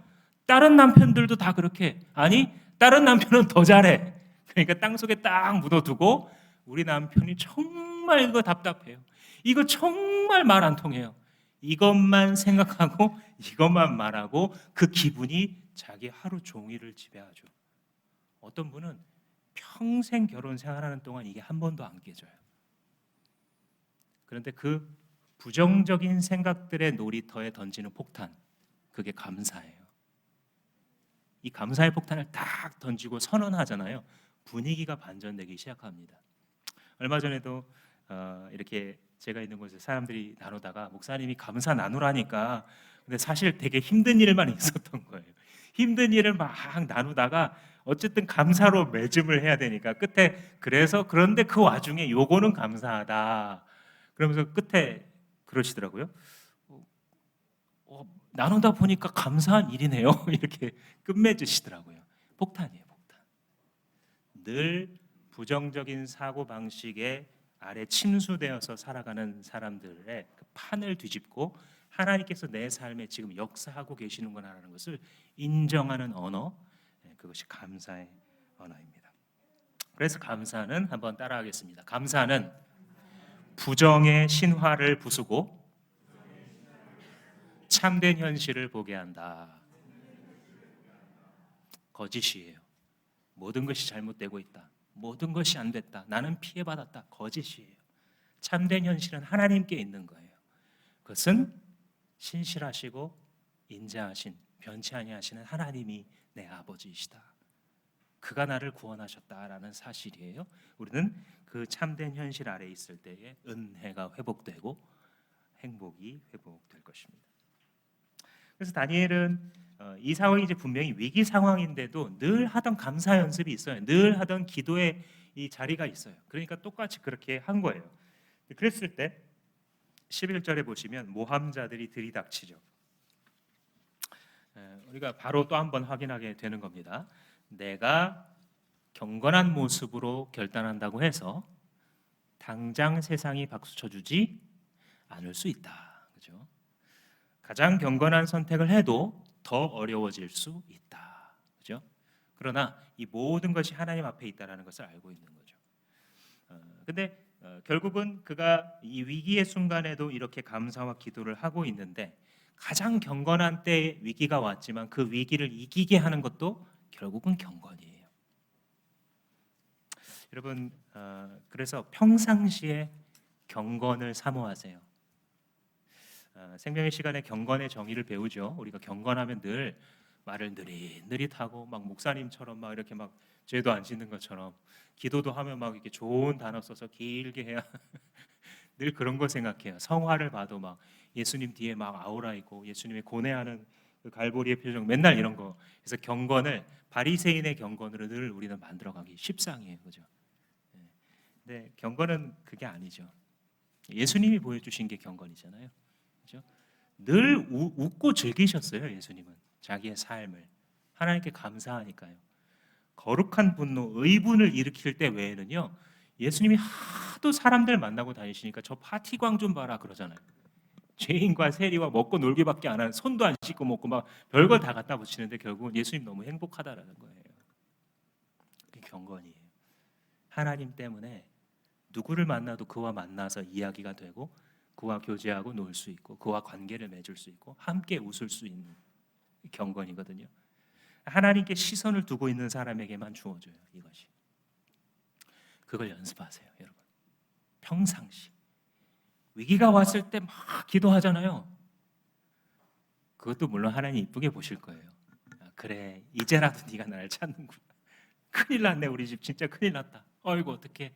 다른 남편들도 다 그렇게. 아니, 다른 남편은 더 잘해. 그러니까 땅속에 딱 묻어두고 우리 남편이 정말 이거 답답해요. 이거 정말 말 안 통해요. 이것만 생각하고 이것만 말하고 그 기분이 자기 하루 종일을 지배하죠. 어떤 분은 평생 결혼 생활하는 동안 이게 한 번도 안 깨져요. 그런데 그 부정적인 생각들의 놀이터에 던지는 폭탄, 그게 감사예요. 이 감사의 폭탄을 딱 던지고 선언하잖아요. 분위기가 반전되기 시작합니다. 얼마 전에도 이렇게 제가 있는 곳에 사람들이 나누다가 목사님이 감사 나누라니까, 근데 사실 되게 힘든 일만 있었던 거예요. 힘든 일을 막 나누다가 어쨌든 감사로 매짐을 해야 되니까 끝에 그래서 그런데 그 와중에 요거는 감사하다 그러면서 끝에 그러시더라고요. 나누다 보니까 감사한 일이네요. 이렇게 끝맺으시더라고요. 폭탄이에요, 폭탄. 늘 부정적인 사고 방식에 아래 침수되어서 살아가는 사람들의 그 판을 뒤집고 하나님께서 내 삶에 지금 역사하고 계시는구나라는 것을 인정하는 언어, 그것이 감사의 언어입니다. 그래서 감사는 한번 따라하겠습니다. 감사는 부정의 신화를 부수고 참된 현실을 보게 한다. 거짓이에요. 모든 것이 잘못되고 있다. 모든 것이 안 됐다. 나는 피해받았다. 거짓이에요. 참된 현실은 하나님께 있는 거예요. 그것은 신실하시고 인자하신 변치 아니하시는 하나님이 내 아버지이시다. 그가 나를 구원하셨다라는 사실이에요. 우리는 그 참된 현실 아래에 있을 때에 은혜가 회복되고 행복이 회복될 것입니다. 그래서 다니엘은 이 상황이 이제 분명히 위기 상황인데도 늘 하던 감사 연습이 있어요. 늘 하던 기도의 이 자리가 있어요. 그러니까 똑같이 그렇게 한 거예요. 그랬을 때 11절에 보시면 모함자들이 들이닥치죠. 우리가 바로 또 한번 확인하게 되는 겁니다. 내가 경건한 모습으로 결단한다고 해서 당장 세상이 박수 쳐주지 않을 수 있다. 그죠? 가장 경건한 선택을 해도 더 어려워질 수 있다. 그죠? 그러나 이 모든 것이 하나님 앞에 있다라는 것을 알고 있는 거죠. 근데 결국은 그가 이 위기의 순간에도 이렇게 감사와 기도를 하고 있는데 가장 경건한 때에 위기가 왔지만 그 위기를 이기게 하는 것도 결국은 경건이에요. 여러분, 그래서 평상시에 경건을 사모하세요. 생명의 시간에 경건의 정의를 배우죠. 우리가 경건하면 늘 말을 느릿느릿하고 막 목사님처럼 막 이렇게 막 죄도 안 짓는 것처럼 기도도 하면 막 이렇게 좋은 단어 써서 길게 해야 늘 그런 거 생각해요. 성화를 봐도 막 예수님 뒤에 막 아우라 있고 예수님의 고뇌하는 그 갈보리의 표정 맨날 이런 거. 그래서 경건을 바리새인의 경건으로 늘 우리는 만들어가기 십상이에요, 그죠? 근데 경건은 그게 아니죠. 예수님이 보여주신 게 경건이잖아요, 그죠? 늘 웃고 즐기셨어요, 예수님은 자기의 삶을 하나님께 감사하니까요. 거룩한 분노, 의분을 일으킬 때 외에는요, 예수님이 하도 사람들 만나고 다니시니까 저 파티광 좀 봐라 그러잖아요. 죄인과 세리와 먹고 놀기밖에 안 하는, 손도 안 씻고 먹고 막 별걸 다 갖다 붙이는데 결국은 예수님 너무 행복하다라는 거예요. 그게 경건이에요. 하나님 때문에 누구를 만나도 그와 만나서 이야기가 되고 그와 교제하고 놀 수 있고 그와 관계를 맺을 수 있고 함께 웃을 수 있는 경건이거든요. 하나님께 시선을 두고 있는 사람에게만 주어져요, 이것이. 그걸 연습하세요, 여러분. 평상시 위기가 왔을 때 막 기도하잖아요. 그것도 물론 하나님 이쁘게 보실 거예요. 그래, 이제라도 네가 나를 찾는구나. 큰일 났네, 우리 집 진짜 큰일 났다. 어이구 어떡해.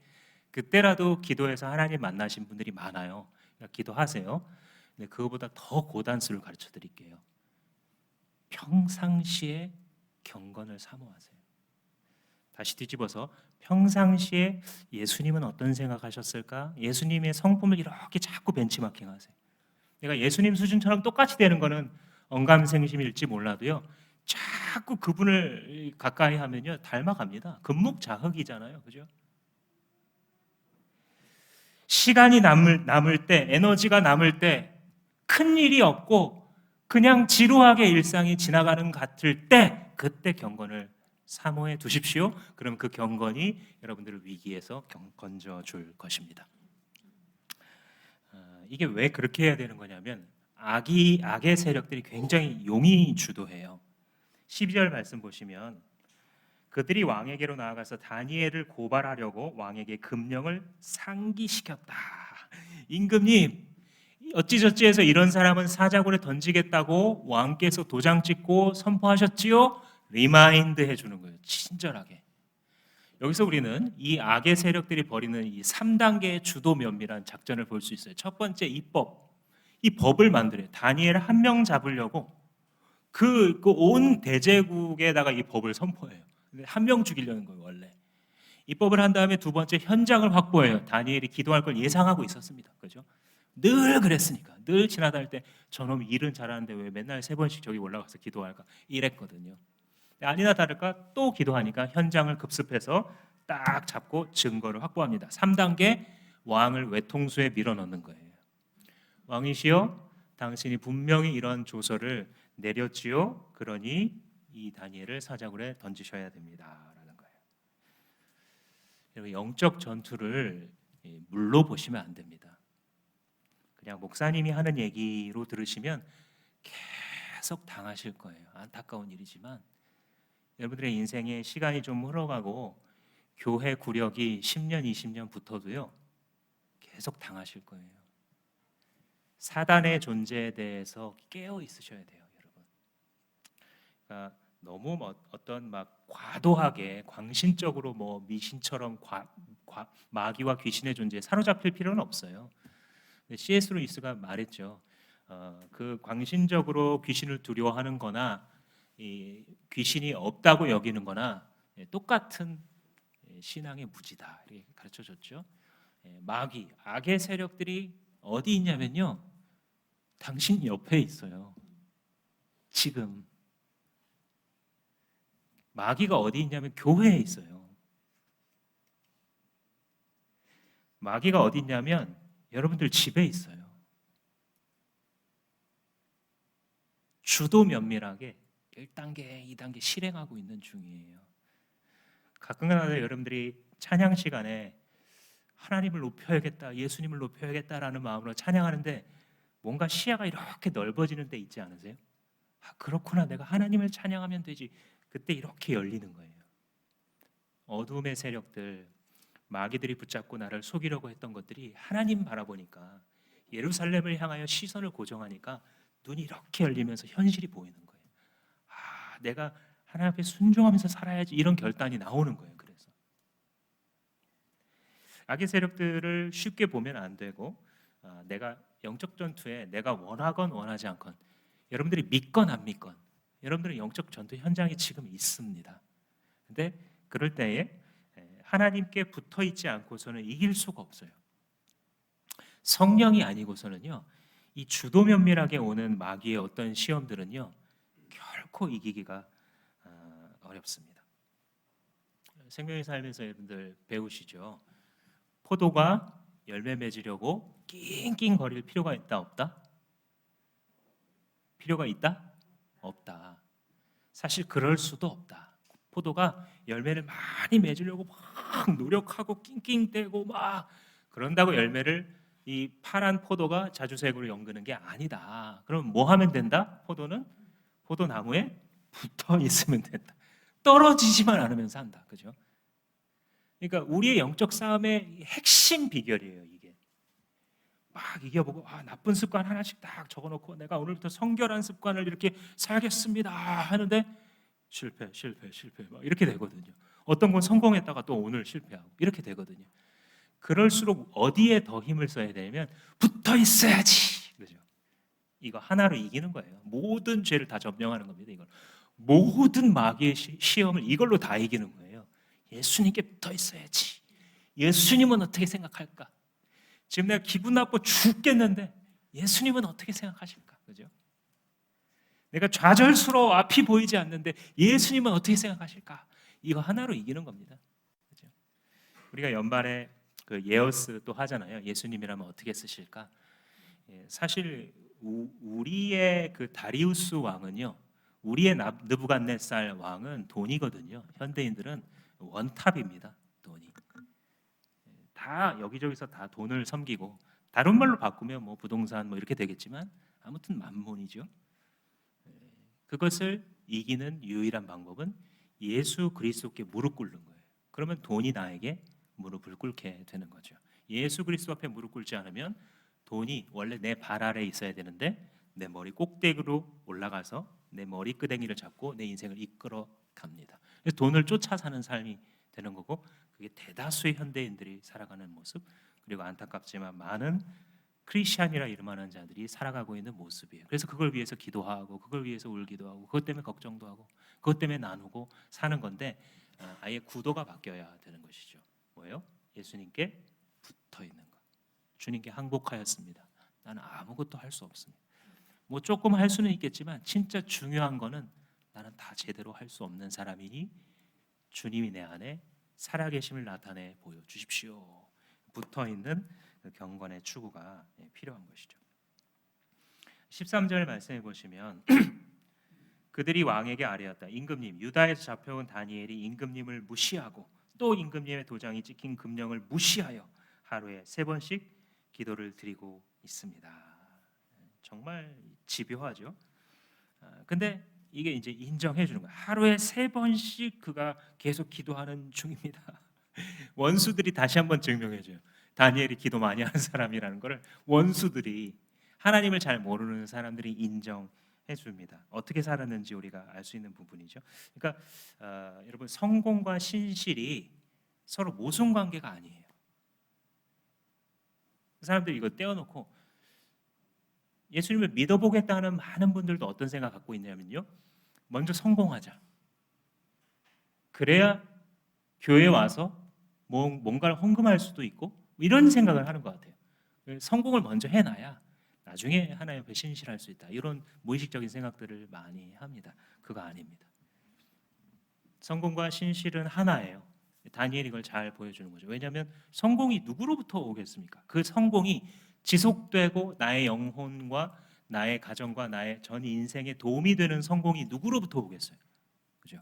그때라도 기도해서 하나님 만나신 분들이 많아요. 그러니까 기도하세요. 근데 그거보다 더 고단수를 가르쳐 드릴게요. 평상시에 경건을 사모하세요. 다시 뒤집어서 평상시에 예수님은 어떤 생각하셨을까? 예수님의 성품을 이렇게 자꾸 벤치마킹하세요. 내가 예수님 수준처럼 똑같이 되는 거는 언감생심일지 몰라도요, 자꾸 그분을 가까이 하면요 닮아갑니다. 금묵자흑이잖아요, 그죠? 시간이 남을 때, 에너지가 남을 때, 큰 일이 없고 그냥 지루하게 일상이 지나가는 같을 때, 그때 경건을 사모해 두십시오. 그럼 그 경건이 여러분들을 위기에서 건져 줄 것입니다. 이게 왜 그렇게 해야 되는 거냐면 악의 세력들이 굉장히 용이 주도해요. 12절 말씀 보시면 그들이 왕에게로 나아가서 다니엘을 고발하려고 왕에게 금령을 상기시켰다. 임금님, 어찌저찌해서 이런 사람은 사자굴에 던지겠다고 왕께서 도장 찍고 선포하셨지요? 리마인드 해주는 거예요, 친절하게. 여기서 우리는 이 악의 세력들이 벌이는 이 3단계의 주도 면밀한 작전을 볼 수 있어요. 첫 번째, 이 법을 만들어요. 다니엘 한 명 잡으려고 그 온 대제국에다가 이 법을 선포해요. 한 명 죽이려는 거예요, 원래. 입법을 한 다음에 두 번째, 현장을 확보해요. 다니엘이 기도할 걸 예상하고 있었습니다, 그죠? 늘 그랬으니까. 늘 지나다닐 때 저놈 일은 잘하는데 왜 맨날 3번씩 저기 올라가서 기도할까 이랬거든요. 아니나 다를까 또 기도하니까 현장을 급습해서 딱 잡고 증거를 확보합니다. 3단계, 왕을 외통수에 밀어넣는 거예요. 왕이시여, 당신이 분명히 이런 조서를 내렸지요. 그러니 이 다니엘을 사자굴에 던지셔야 됩니다라는 거예요. 여러분, 영적 전투를 물로 보시면 안 됩니다. 그냥 목사님이 하는 얘기로 들으시면 계속 당하실 거예요. 안타까운 일이지만 여러분들의 인생에 시간이 좀 흘러가고 교회 구력이 10년, 20년 붙어도요, 계속 당하실 거예요. 사단의 존재에 대해서 깨어 있으셔야 돼요, 여러분. 그러니까 너무 어떤 막 과도하게 광신적으로 뭐 미신처럼 마귀와 귀신의 존재에 사로잡힐 필요는 없어요. C.S. 루이스가 말했죠. 그 광신적으로 귀신을 두려워하는 거나 이 귀신이 없다고 여기는 거나 똑같은 신앙의 무지다 이렇게 가르쳐 줬죠. 마귀, 악의 세력들이 어디 있냐면요, 당신 옆에 있어요. 지금 마귀가 어디 있냐면 교회에 있어요. 마귀가 어디 있냐면 여러분들 집에 있어요. 주도 면밀하게 1단계, 2단계 실행하고 있는 중이에요. 가끔가다 여러분들이 찬양 시간에 하나님을 높여야겠다, 예수님을 높여야겠다라는 마음으로 찬양하는데 뭔가 시야가 이렇게 넓어지는 데 있지 않으세요? 아, 그렇구나, 내가 하나님을 찬양하면 되지. 그때 이렇게 열리는 거예요. 어둠의 세력들, 마귀들이 붙잡고 나를 속이려고 했던 것들이 하나님 바라보니까, 예루살렘을 향하여 시선을 고정하니까 눈이 이렇게 열리면서 현실이 보이는 거예요. 아, 내가 하나님 앞에 순종하면서 살아야지, 이런 결단이 나오는 거예요. 그래서 악의 세력들을 쉽게 보면 안 되고, 내가 영적 전투에 내가 원하건 원하지 않건, 여러분들이 믿건 안 믿건 여러분들은 영적 전투 현장에 지금 있습니다. 근데 그럴 때에 하나님께 붙어 있지 않고서는 이길 수가 없어요. 성령이 아니고서는요, 이 주도 면밀하게 오는 마귀의 어떤 시험들은요, 결코 이기기가 어렵습니다. 생명의 삶에서 여러분들 배우시죠? 포도가 열매 맺으려고 낑낑거릴 필요가 있다 없다? 필요가 있다? 없다. 사실 그럴 수도 없다. 포도가 열매를 많이 맺으려고 막 노력하고 낑낑대고 막 그런다고 열매를, 이 파란 포도가 자주색으로 연그는 게 아니다. 그럼 뭐 하면 된다? 포도는 포도나무에 붙어 있으면 된다. 떨어지지만 않으면서 한다. 그죠? 그러니까 우리의 영적 싸움의 핵심 비결이에요, 이게. 막 이겨보고, 나쁜 습관 하나씩 딱 적어놓고 내가 오늘부터 성결한 습관을 이렇게 살겠습니다 하는데 실패 막 이렇게 되거든요. 어떤 건 성공했다가 또 오늘 실패하고 이렇게 되거든요. 그럴수록 어디에 더 힘을 써야 되냐면 붙어 있어야지. 그죠? 이거 하나로 이기는 거예요. 모든 죄를 다 점령하는 겁니다. 이걸 모든 마귀의 시험을 이걸로 다 이기는 거예요. 예수님께 붙어 있어야지. 예수님은 어떻게 생각할까? 지금 내가 기분 나빠 죽겠는데 예수님은 어떻게 생각하실까? 그죠? 내가 좌절스러워 앞이 보이지 않는데 예수님은 어떻게 생각하실까? 이거 하나로 이기는 겁니다. 그죠? 우리가 연말에 그 예어스 또 하잖아요. 예수님이라면 어떻게 쓰실까? 사실 우리의 그 다리우스 왕은요, 우리의 느부갓네살 왕은 돈이거든요. 현대인들은 원탑입니다. 돈이. 다 여기저기서 다 돈을 섬기고, 다른 말로 바꾸면 뭐 부동산 뭐 이렇게 되겠지만 아무튼 만몬이죠. 그것을 이기는 유일한 방법은 예수 그리스도께 무릎 꿇는 거예요. 그러면 돈이 나에게 무릎을 꿇게 되는 거죠. 예수 그리스도 앞에 무릎 꿇지 않으면 돈이 원래 내 발 아래에 있어야 되는데 내 머리 꼭대기로 올라가서 내 머리끄댕이를 잡고 내 인생을 이끌어 갑니다. 그래서 돈을 쫓아 사는 삶이 되는 거고, 그게 대다수의 현대인들이 살아가는 모습, 그리고 안타깝지만 많은 크리스찬이라 이름하는 자들이 살아가고 있는 모습이에요. 그래서 그걸 위해서 기도하고, 그걸 위해서 울기도 하고, 그것 때문에 걱정도 하고, 그것 때문에 나누고 사는 건데, 아예 구도가 바뀌어야 되는 것이죠. 뭐예요? 예수님께 붙어 있는 것. 주님께 항복하였습니다. 나는 아무것도 할 수 없습니다. 뭐 조금 할 수는 있겠지만 진짜 중요한 거는 나는 다 제대로 할 수 없는 사람이니 주님이 내 안에 살아계심을 나타내 보여주십시오. 붙어있는 그 경건의 추구가 필요한 것이죠. 13절 말씀해 보시면 그들이 왕에게 아뢰었다. 임금님, 유다에서 잡혀온 다니엘이 임금님을 무시하고 또 임금님의 도장이 찍힌 금령을 무시하여 하루에 3번씩 기도를 드리고 있습니다. 정말 집요하죠. 근데 이게 이제 인정해 주는 거예요. 하루에 3번씩 그가 계속 기도하는 중입니다. 원수들이 다시 한번 증명해 줘요. 다니엘이 기도 많이 하는 사람이라는 것을 원수들이, 하나님을 잘 모르는 사람들이 인정해 줍니다. 어떻게 살았는지 우리가 알 수 있는 부분이죠. 그러니까 여러분, 성공과 신실이 서로 모순 관계가 아니에요. 사람들이 이거 떼어놓고 예수님을 믿어보겠다는 많은 분들도 어떤 생각 갖고 있냐면요, 먼저 성공하자. 그래야 교회 와서 뭔가를 헌금할 수도 있고 이런 생각을 하는 것 같아요. 성공을 먼저 해놔야 나중에 하나님 앞에 신실할 수 있다. 이런 무의식적인 생각들을 많이 합니다. 그거 아닙니다. 성공과 신실은 하나예요. 다니엘이 이걸 잘 보여주는 거죠. 왜냐하면 성공이 누구로부터 오겠습니까? 그 성공이 지속되고 나의 영혼과 나의 가정과 나의 전 인생에 도움이 되는 성공이 누구로부터 오겠어요? 그죠?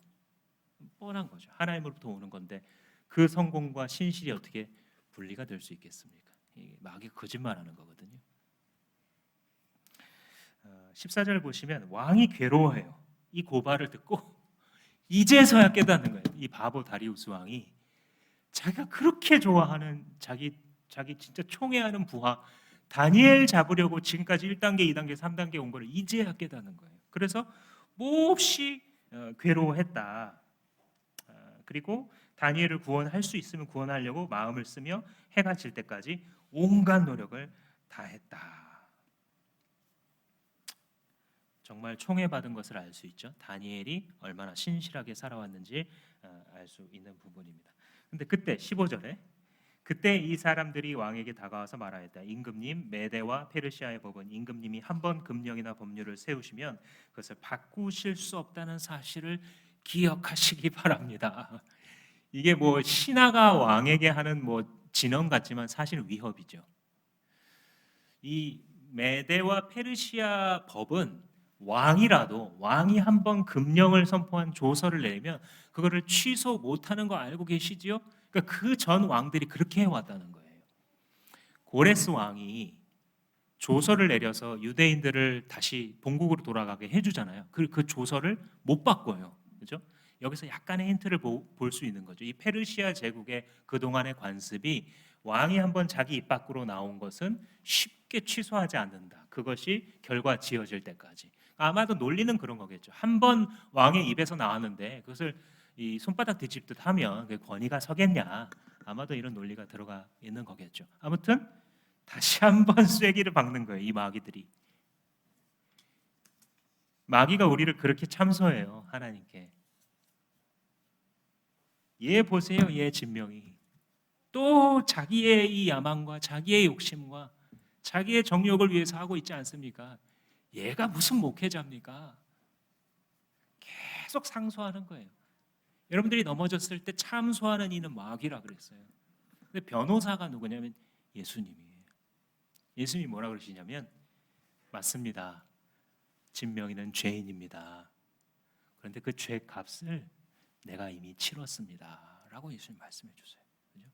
뻔한 거죠. 하나님으로부터 오는 건데 그 성공과 신실이 어떻게 분리가 될 수 있겠습니까? 마귀가 거짓말하는 거거든요. 14절 보시면 왕이 괴로워해요. 이 고발을 듣고 이제서야 깨닫는 거예요. 이 바보 다리우스 왕이 자기가 그렇게 좋아하는 자기 진짜 총애하는 부하 다니엘 잡으려고 지금까지 1단계, 2단계, 3단계 온 거를 이제야 깨닫는 거예요. 그래서 몹시 괴로워했다. 그리고 다니엘을 구원할 수 있으면 구원하려고 마음을 쓰며 해가 질 때까지 온갖 노력을 다했다. 정말 총애받은 것을 알 수 있죠. 다니엘이 얼마나 신실하게 살아왔는지 알 수 있는 부분입니다. 근데 그때 15절에 그때 이 사람들이 왕에게 다가와서 말하였다. 임금님, 메대와 페르시아의 법은 임금님이 한 번 금령이나 법률을 세우시면 그것을 바꾸실 수 없다는 사실을 기억하시기 바랍니다. 이게 뭐 신하가 왕에게 하는 뭐 진언 같지만 사실은 위협이죠. 이 메대와 페르시아 법은 왕이 한 번 금령을 선포한 조서를 내면 그거를 취소 못하는 거 알고 계시지요? 그러니까 그 전 왕들이 그렇게 해왔다는 거예요. 고레스 왕이 조서를 내려서 유대인들을 다시 본국으로 돌아가게 해주잖아요. 그 조서를 못 바꿔요. 그죠? 여기서 약간의 힌트를 볼 수 있는 거죠. 이 페르시아 제국의 그동안의 관습이 왕이 한번 자기 입 밖으로 나온 것은 쉽게 취소하지 않는다. 그것이 결과 지어질 때까지. 아마도 논리는 그런 거겠죠. 한 번 왕의 입에서 나왔는데 그것을 이 손바닥 뒤집듯 하면 그 권위가 서겠냐. 아마도 이런 논리가 들어가 있는 거겠죠. 아무튼 다시 한번 쐐기를 박는 거예요. 이 마귀들이. 마귀가 우리를 그렇게 참소해요. 하나님께. 얘 보세요. 얘 진명이. 또 자기의 이 야망과 자기의 욕심과 자기의 정욕을 위해서 하고 있지 않습니까? 얘가 무슨 목회자입니까? 계속 상소하는 거예요. 여러분들이 넘어졌을 때 참소하는 이는 마귀라 그랬어요. 근데 변호사가 누구냐면 예수님이에요. 예수님이 뭐라 그러시냐면 맞습니다. 진명이는 죄인입니다. 그런데 그 죄 값을 내가 이미 치렀습니다. 라고 예수님 말씀해 주세요. 그죠?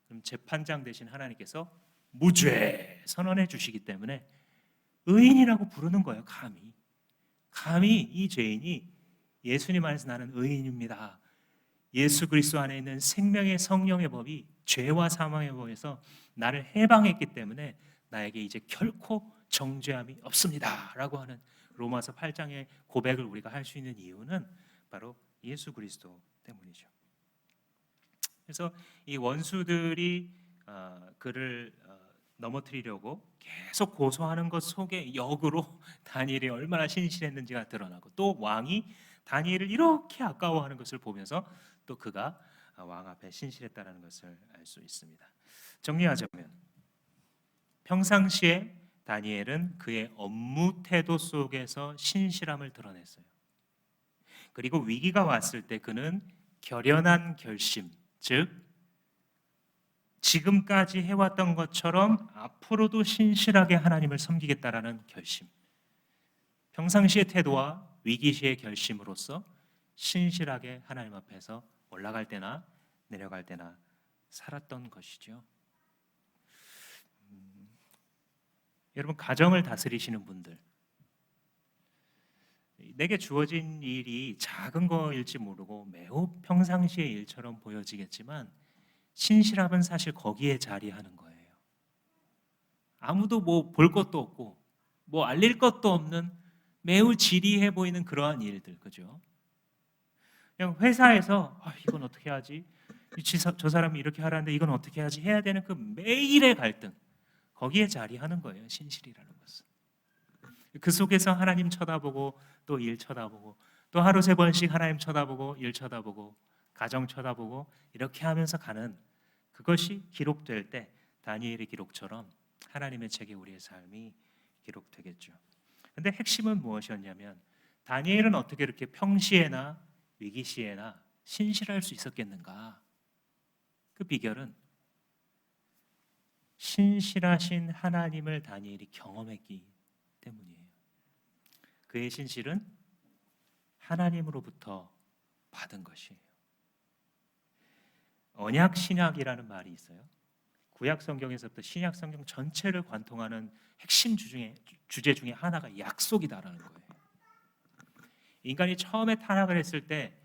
그럼 재판장 되신 하나님께서 무죄 선언해 주시기 때문에 의인이라고 부르는 거예요. 감히 이 죄인이 예수님 안에서 나는 의인입니다. 예수 그리스도 안에 있는 생명의 성령의 법이 죄와 사망의 법에서 나를 해방했기 때문에 나에게 이제 결코 정죄함이 없습니다. 라고 하는 로마서 8장의 고백을 우리가 할 수 있는 이유는 바로 예수 그리스도 때문이죠. 그래서 이 원수들이 그를 넘어뜨리려고 계속 고소하는 것 속에 역으로 다니엘이 얼마나 신실했는지가 드러나고 또 왕이 다니엘을 이렇게 아까워하는 것을 보면서 또 그가 왕 앞에 신실했다는 것을 알 수 있습니다. 정리하자면 평상시에 다니엘은 그의 업무 태도 속에서 신실함을 드러냈어요. 그리고 위기가 왔을 때 그는 결연한 결심, 즉 지금까지 해왔던 것처럼 앞으로도 신실하게 하나님을 섬기겠다라는 결심, 평상시의 태도와 위기 시의 결심으로써 신실하게 하나님 앞에서 올라갈 때나 내려갈 때나 살았던 것이죠. 여러분, 가정을 다스리시는 분들, 내게 주어진 일이 작은 거일지 모르고 매우 평상시의 일처럼 보여지겠지만 신실함은 사실 거기에 자리하는 거예요. 아무도 뭐 볼 것도 없고 뭐 알릴 것도 없는 매우 지리해 보이는 그러한 일들, 그죠? 그냥 회사에서 이건 어떻게 하지? 저 사람이 이렇게 하라는데 이건 어떻게 하지? 해야 되는 그 매일의 갈등, 거기에 자리하는 거예요, 신실이라는 것은. 그 속에서 하나님 쳐다보고 또 일 쳐다보고 또 하루 세 번씩 하나님 쳐다보고 일 쳐다보고 가정 쳐다보고 이렇게 하면서 가는 그것이 기록될 때 다니엘의 기록처럼 하나님의 책에 우리의 삶이 기록되겠죠. 근데 핵심은 무엇이었냐면 다니엘은 어떻게 이렇게 평시에나 위기 시에나 신실할 수 있었겠는가? 그 비결은 신실하신 하나님을 다니엘이 경험했기 때문이에요. 그의 신실은 하나님으로부터 받은 것이에요. 언약 신약이라는 말이 있어요. 구약 성경에서부터 신약 성경 전체를 관통하는 핵심 주제 중에 하나가 약속이다라는 거예요. 인간이 처음에 타락을 했을 때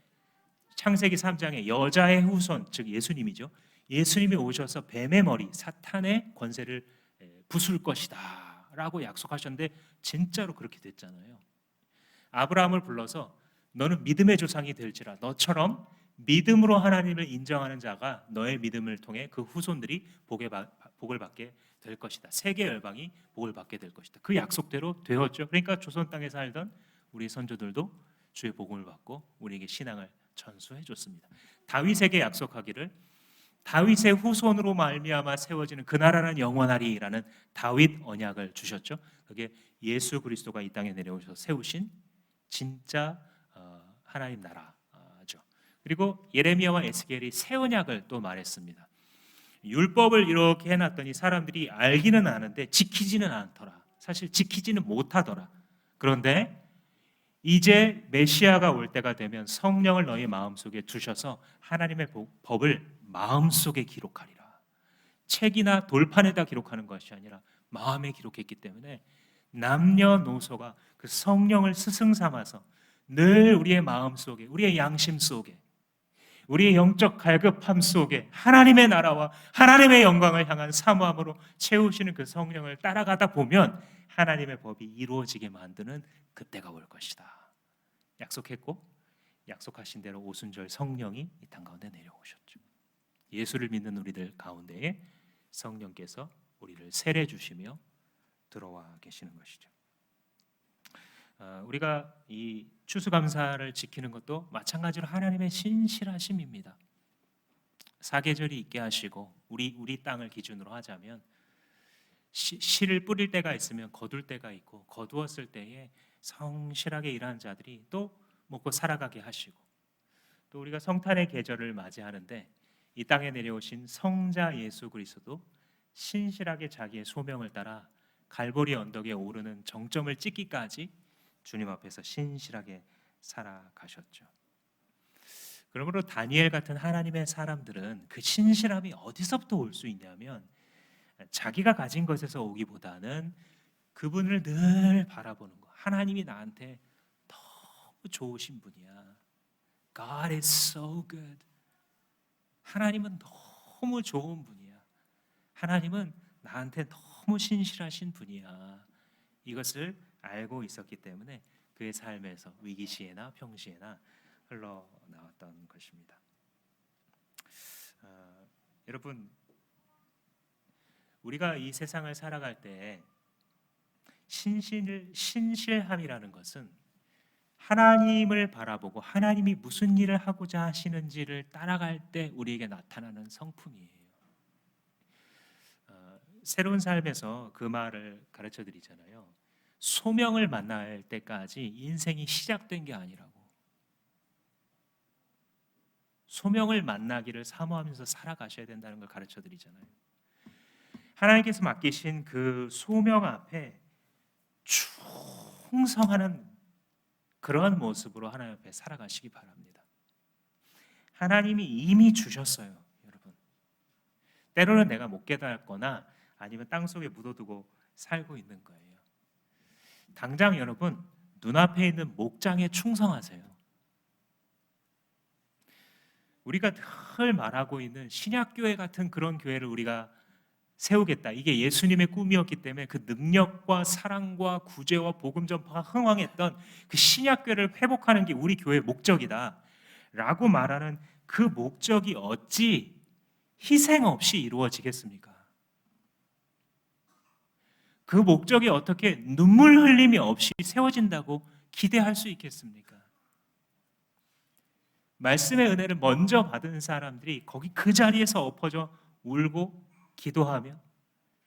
창세기 3장에 여자의 후손, 즉 예수님이죠. 예수님이 오셔서 뱀의 머리, 사탄의 권세를 부술 것이다 라고 약속하셨는데 진짜로 그렇게 됐잖아요. 아브라함을 불러서 너는 믿음의 조상이 될지라, 너처럼 믿음으로 하나님을 인정하는 자가 너의 믿음을 통해 그 후손들이 복을 받게 될 것이다. 세계 열방이 복을 받게 될 것이다. 그 약속대로 되었죠. 그러니까 조선 땅에 살던 우리 선조들도 주의 복음을 받고 우리에게 신앙을 전수해 줬습니다. 다윗에게 약속하기를 다윗의 후손으로 말미암아 세워지는 그 나라는 영원하리라는 다윗 언약을 주셨죠. 그게 예수 그리스도가 이 땅에 내려오셔서 세우신 진짜 하나님 나라죠. 그리고 예레미야와 에스겔이 새 언약을 또 말했습니다. 율법을 이렇게 해놨더니 사람들이 알기는 아는데 지키지는 않더라. 사실 지키지는 못하더라. 그런데 이제 메시아가 올 때가 되면 성령을 너희 마음속에 두셔서 하나님의 법을 마음속에 기록하리라. 책이나 돌판에다 기록하는 것이 아니라 마음에 기록했기 때문에 남녀노소가 그 성령을 스승 삼아서 늘 우리의 마음속에, 우리의 양심 속에, 우리의 영적 갈급함 속에 하나님의 나라와 하나님의 영광을 향한 사모함으로 채우시는 그 성령을 따라가다 보면 하나님의 법이 이루어지게 만드는 그때가 올 것이다. 약속했고 약속하신 대로 오순절 성령이 이 땅 가운데 내려오셨죠. 예수를 믿는 우리들 가운데에 성령께서 우리를 세례 주시며 들어와 계시는 것이죠. 우리가 이 추수감사를 지키는 것도 마찬가지로 하나님의 신실하심입니다. 사계절이 있게 하시고 우리 땅을 기준으로 하자면 씨를 뿌릴 때가 있으면 거둘 때가 있고 거두었을 때에 성실하게 일하는 자들이 또 먹고 살아가게 하시고 또 우리가 성탄의 계절을 맞이하는데 이 땅에 내려오신 성자 예수 그리스도도 신실하게 자기의 소명을 따라 갈보리 언덕에 오르는 정점을 찍기까지 주님 앞에서 신실하게 살아가셨죠. 그러므로 다니엘 같은 하나님의 사람들은 그 신실함이 어디서부터 올 수 있냐면 자기가 가진 것에서 오기보다는 그분을 늘 바라보는 거. 하나님이 나한테 너무 좋으신 분이야. God is so good. 하나님은 너무 좋은 분이야. 하나님은 나한테 너무 신실하신 분이야. 이것을 알고 있었기 때문에 그의 삶에서 위기 시에나 평시에나 흘러나왔던 것입니다. 여러분, 우리가 이 세상을 살아갈 때 신실함이라는 것은 하나님을 바라보고 하나님이 무슨 일을 하고자 하시는지를 따라갈 때 우리에게 나타나는 성품이에요. 새로운 삶에서 그 말을 가르쳐 드리잖아요. 소명을 만날 때까지 인생이 시작된 게 아니라고. 소명을 만나기를 사모하면서 살아가셔야 된다는 걸 가르쳐 드리잖아요. 하나님께서 맡기신 그 소명 앞에 충성하는 그런 모습으로 하나님 앞에 살아가시기 바랍니다. 하나님이 이미 주셨어요, 여러분. 때로는 내가 못 깨달거나 아니면 땅속에 묻어두고 살고 있는 거예요. 당장 여러분 눈앞에 있는 목장에 충성하세요. 우리가 늘 말하고 있는 신약교회 같은 그런 교회를 우리가 세우겠다. 이게 예수님의 꿈이었기 때문에 그 능력과 사랑과 구제와 복음 전파가 흥왕했던 그 신약교회를 회복하는 게 우리 교회의 목적이다 라고 말하는 그 목적이 어찌 희생 없이 이루어지겠습니까? 그 목적이 어떻게 눈물 흘림이 없이 세워진다고 기대할 수 있겠습니까? 말씀의 은혜를 먼저 받은 사람들이 거기 그 자리에서 엎어져 울고 기도하며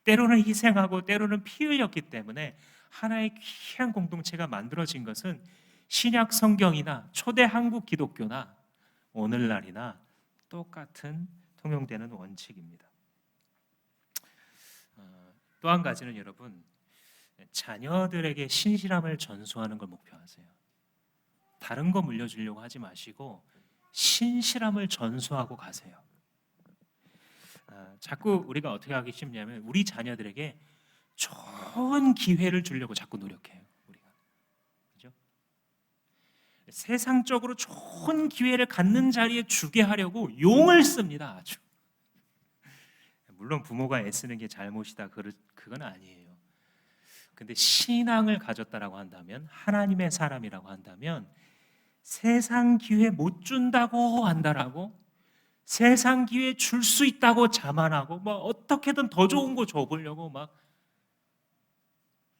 때로는 희생하고 때로는 피 흘렸기 때문에 하나의 귀한 공동체가 만들어진 것은 신약 성경이나 초대 한국 기독교나 오늘날이나 똑같은 통용되는 원칙입니다. 또 한 가지는 여러분, 자녀들에게 신실함을 전수하는 걸 목표하세요. 다른 거 물려주려고 하지 마시고 신실함을 전수하고 가세요. 자꾸 우리가 어떻게 하기 쉽냐면 우리 자녀들에게 좋은 기회를 주려고 자꾸 노력해요. 우리가 그죠? 세상적으로 좋은 기회를 갖는 자리에 주게 하려고 용을 씁니다. 아주. 물론 부모가 애쓰는 게 잘못이다. 그건 아니에요. 근데 신앙을 가졌다라고 한다면 하나님의 사람이라고 한다면 세상 기회 못 준다고 한다라고 세상 기회 줄 수 있다고 자만하고 뭐 어떻게든 더 좋은 거 줘보려고 막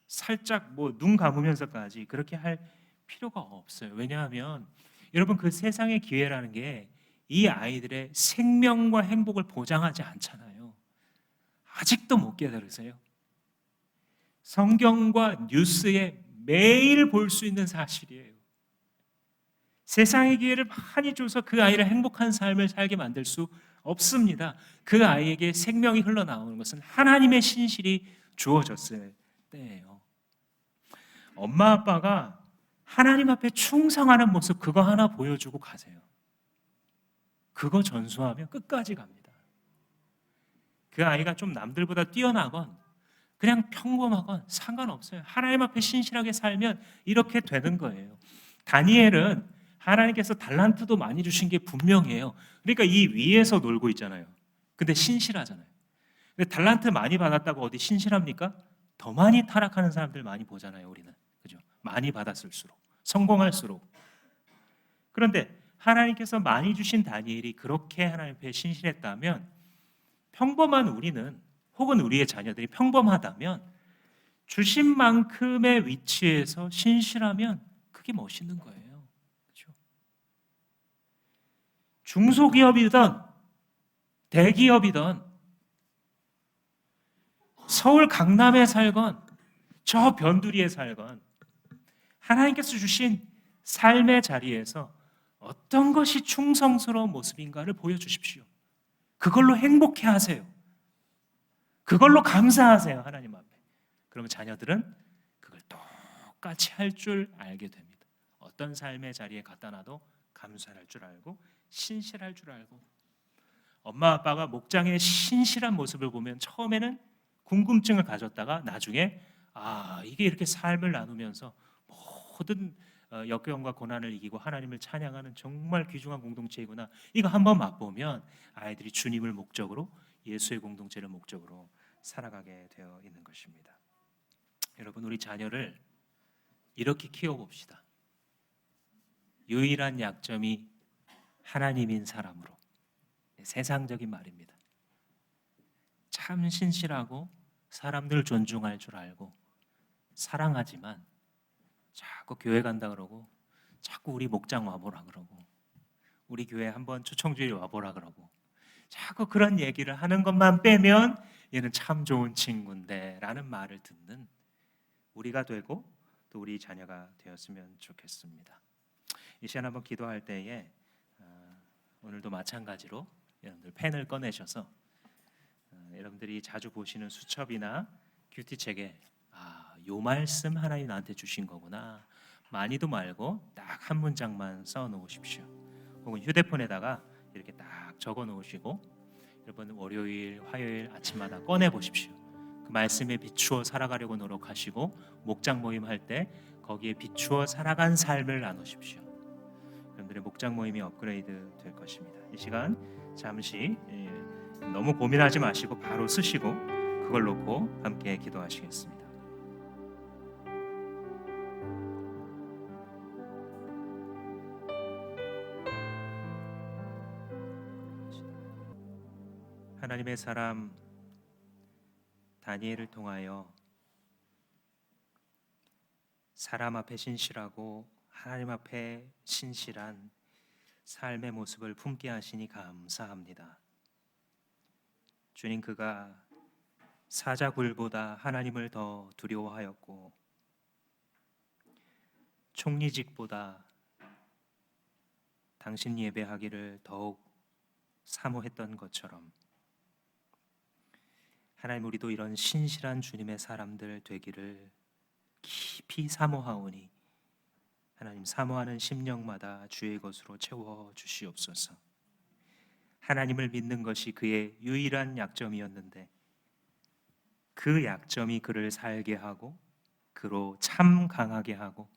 살짝 뭐 눈 감으면서까지 그렇게 할 필요가 없어요. 왜냐하면 여러분 그 세상의 기회라는 게 이 아이들의 생명과 행복을 보장하지 않잖아요. 아직도 못 깨달으세요? 성경과 뉴스에 매일 볼 수 있는 사실이에요. 세상의 기회를 많이 줘서 그 아이를 행복한 삶을 살게 만들 수 없습니다. 그 아이에게 생명이 흘러나오는 것은 하나님의 신실이 주어졌을 때예요. 엄마 아빠가 하나님 앞에 충성하는 모습 그거 하나 보여주고 가세요. 그거 전수하면 끝까지 갑니다. 그 아이가 좀 남들보다 뛰어나건 그냥 평범하건 상관없어요. 하나님 앞에 신실하게 살면 이렇게 되는 거예요. 다니엘은 하나님께서 달란트도 많이 주신 게 분명해요. 그러니까 이 위에서 놀고 있잖아요. 근데 신실하잖아요. 근데 달란트 많이 받았다고 어디 신실합니까? 더 많이 타락하는 사람들 많이 보잖아요, 우리는. 그죠? 많이 받았을수록, 성공할수록. 그런데 하나님께서 많이 주신 다니엘이 그렇게 하나님 앞에 신실했다면 평범한 우리는 혹은 우리의 자녀들이 평범하다면 주신 만큼의 위치에서 신실하면 그게 멋있는 거예요. 그렇죠? 중소기업이든 대기업이든 서울 강남에 살건 저 변두리에 살건 하나님께서 주신 삶의 자리에서 어떤 것이 충성스러운 모습인가를 보여주십시오. 그걸로 행복해 하세요. 그걸로 감사하세요. 하나님 앞에. 그러면 자녀들은 그걸 똑같이 할 줄 알게 됩니다. 어떤 삶의 자리에 갖다 놔도 감사할 줄 알고 신실할 줄 알고 엄마 아빠가 목장의 신실한 모습을 보면 처음에는 궁금증을 가졌다가 나중에 이게 이렇게 삶을 나누면서 모든 역경과 고난을 이기고 하나님을 찬양하는 정말 귀중한 공동체이구나. 이거 한번 맛보면 아이들이 주님을 목적으로 예수의 공동체를 목적으로 살아가게 되어 있는 것입니다. 여러분 우리 자녀를 이렇게 키워봅시다. 유일한 약점이 하나님인 사람으로. 세상적인 말입니다. 참 신실하고 사람들 존중할 줄 알고 사랑하지만 자꾸 교회 간다 그러고 자꾸 우리 목장 와보라 그러고 우리 교회 한번 초청주일 와보라 그러고 자꾸 그런 얘기를 하는 것만 빼면 얘는 참 좋은 친구인데 라는 말을 듣는 우리가 되고 또 우리 자녀가 되었으면 좋겠습니다. 이 시간 한번 기도할 때에 오늘도 마찬가지로 여러분들 펜을 꺼내셔서 여러분들이 자주 보시는 수첩이나 큐티책에 요 말씀 하나님 나한테 주신 거구나. 많이도 말고 딱 한 문장만 써 놓으십시오. 혹은 휴대폰에다가 이렇게 딱 적어 놓으시고 여러분 월요일, 화요일 아침마다 꺼내 보십시오. 그 말씀에 비추어 살아가려고 노력하시고 목장 모임 할 때 거기에 비추어 살아간 삶을 나누십시오. 여러분들의 목장 모임이 업그레이드 될 것입니다. 이 시간 잠시 너무 고민하지 마시고 바로 쓰시고 그걸 놓고 함께 기도하시겠습니다. 하나님의 사람 다니엘을 통하여 사람 앞에 신실하고 하나님 앞에 신실한 삶의 모습을 품게 하시니 감사합니다. 주님, 그가 사자굴보다 하나님을 더 두려워하였고 총리직보다 당신 예배하기를 더욱 사모했던 것처럼 하나님, 우리도 이런 신실한 주님의 사람들 되기를 깊이 사모하오니 하나님, 사모하는 심령마다 주의 것으로 채워 주시옵소서. 하나님을 믿는 것이 그의 유일한 약점이었는데 그 약점이 그를 살게 하고 그로 참 강하게 하고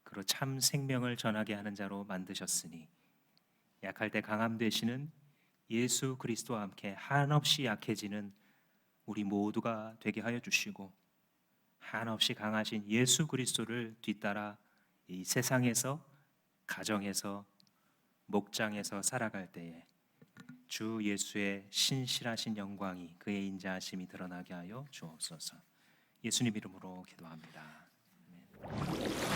그로 참 생명을 전하게 하는 자로 만드셨으니 약할 때 강함 되시는 예수 그리스도와 함께 한없이 약해지는 우리 모두가 되게 하여 주시고 한없이 강하신 예수 그리스도를 뒤따라 이 세상에서 가정에서 목장에서 살아갈 때에 주 예수의 신실하신 영광이 그의 인자하심이 드러나게 하여 주옵소서. 예수님 이름으로 기도합니다. 아멘.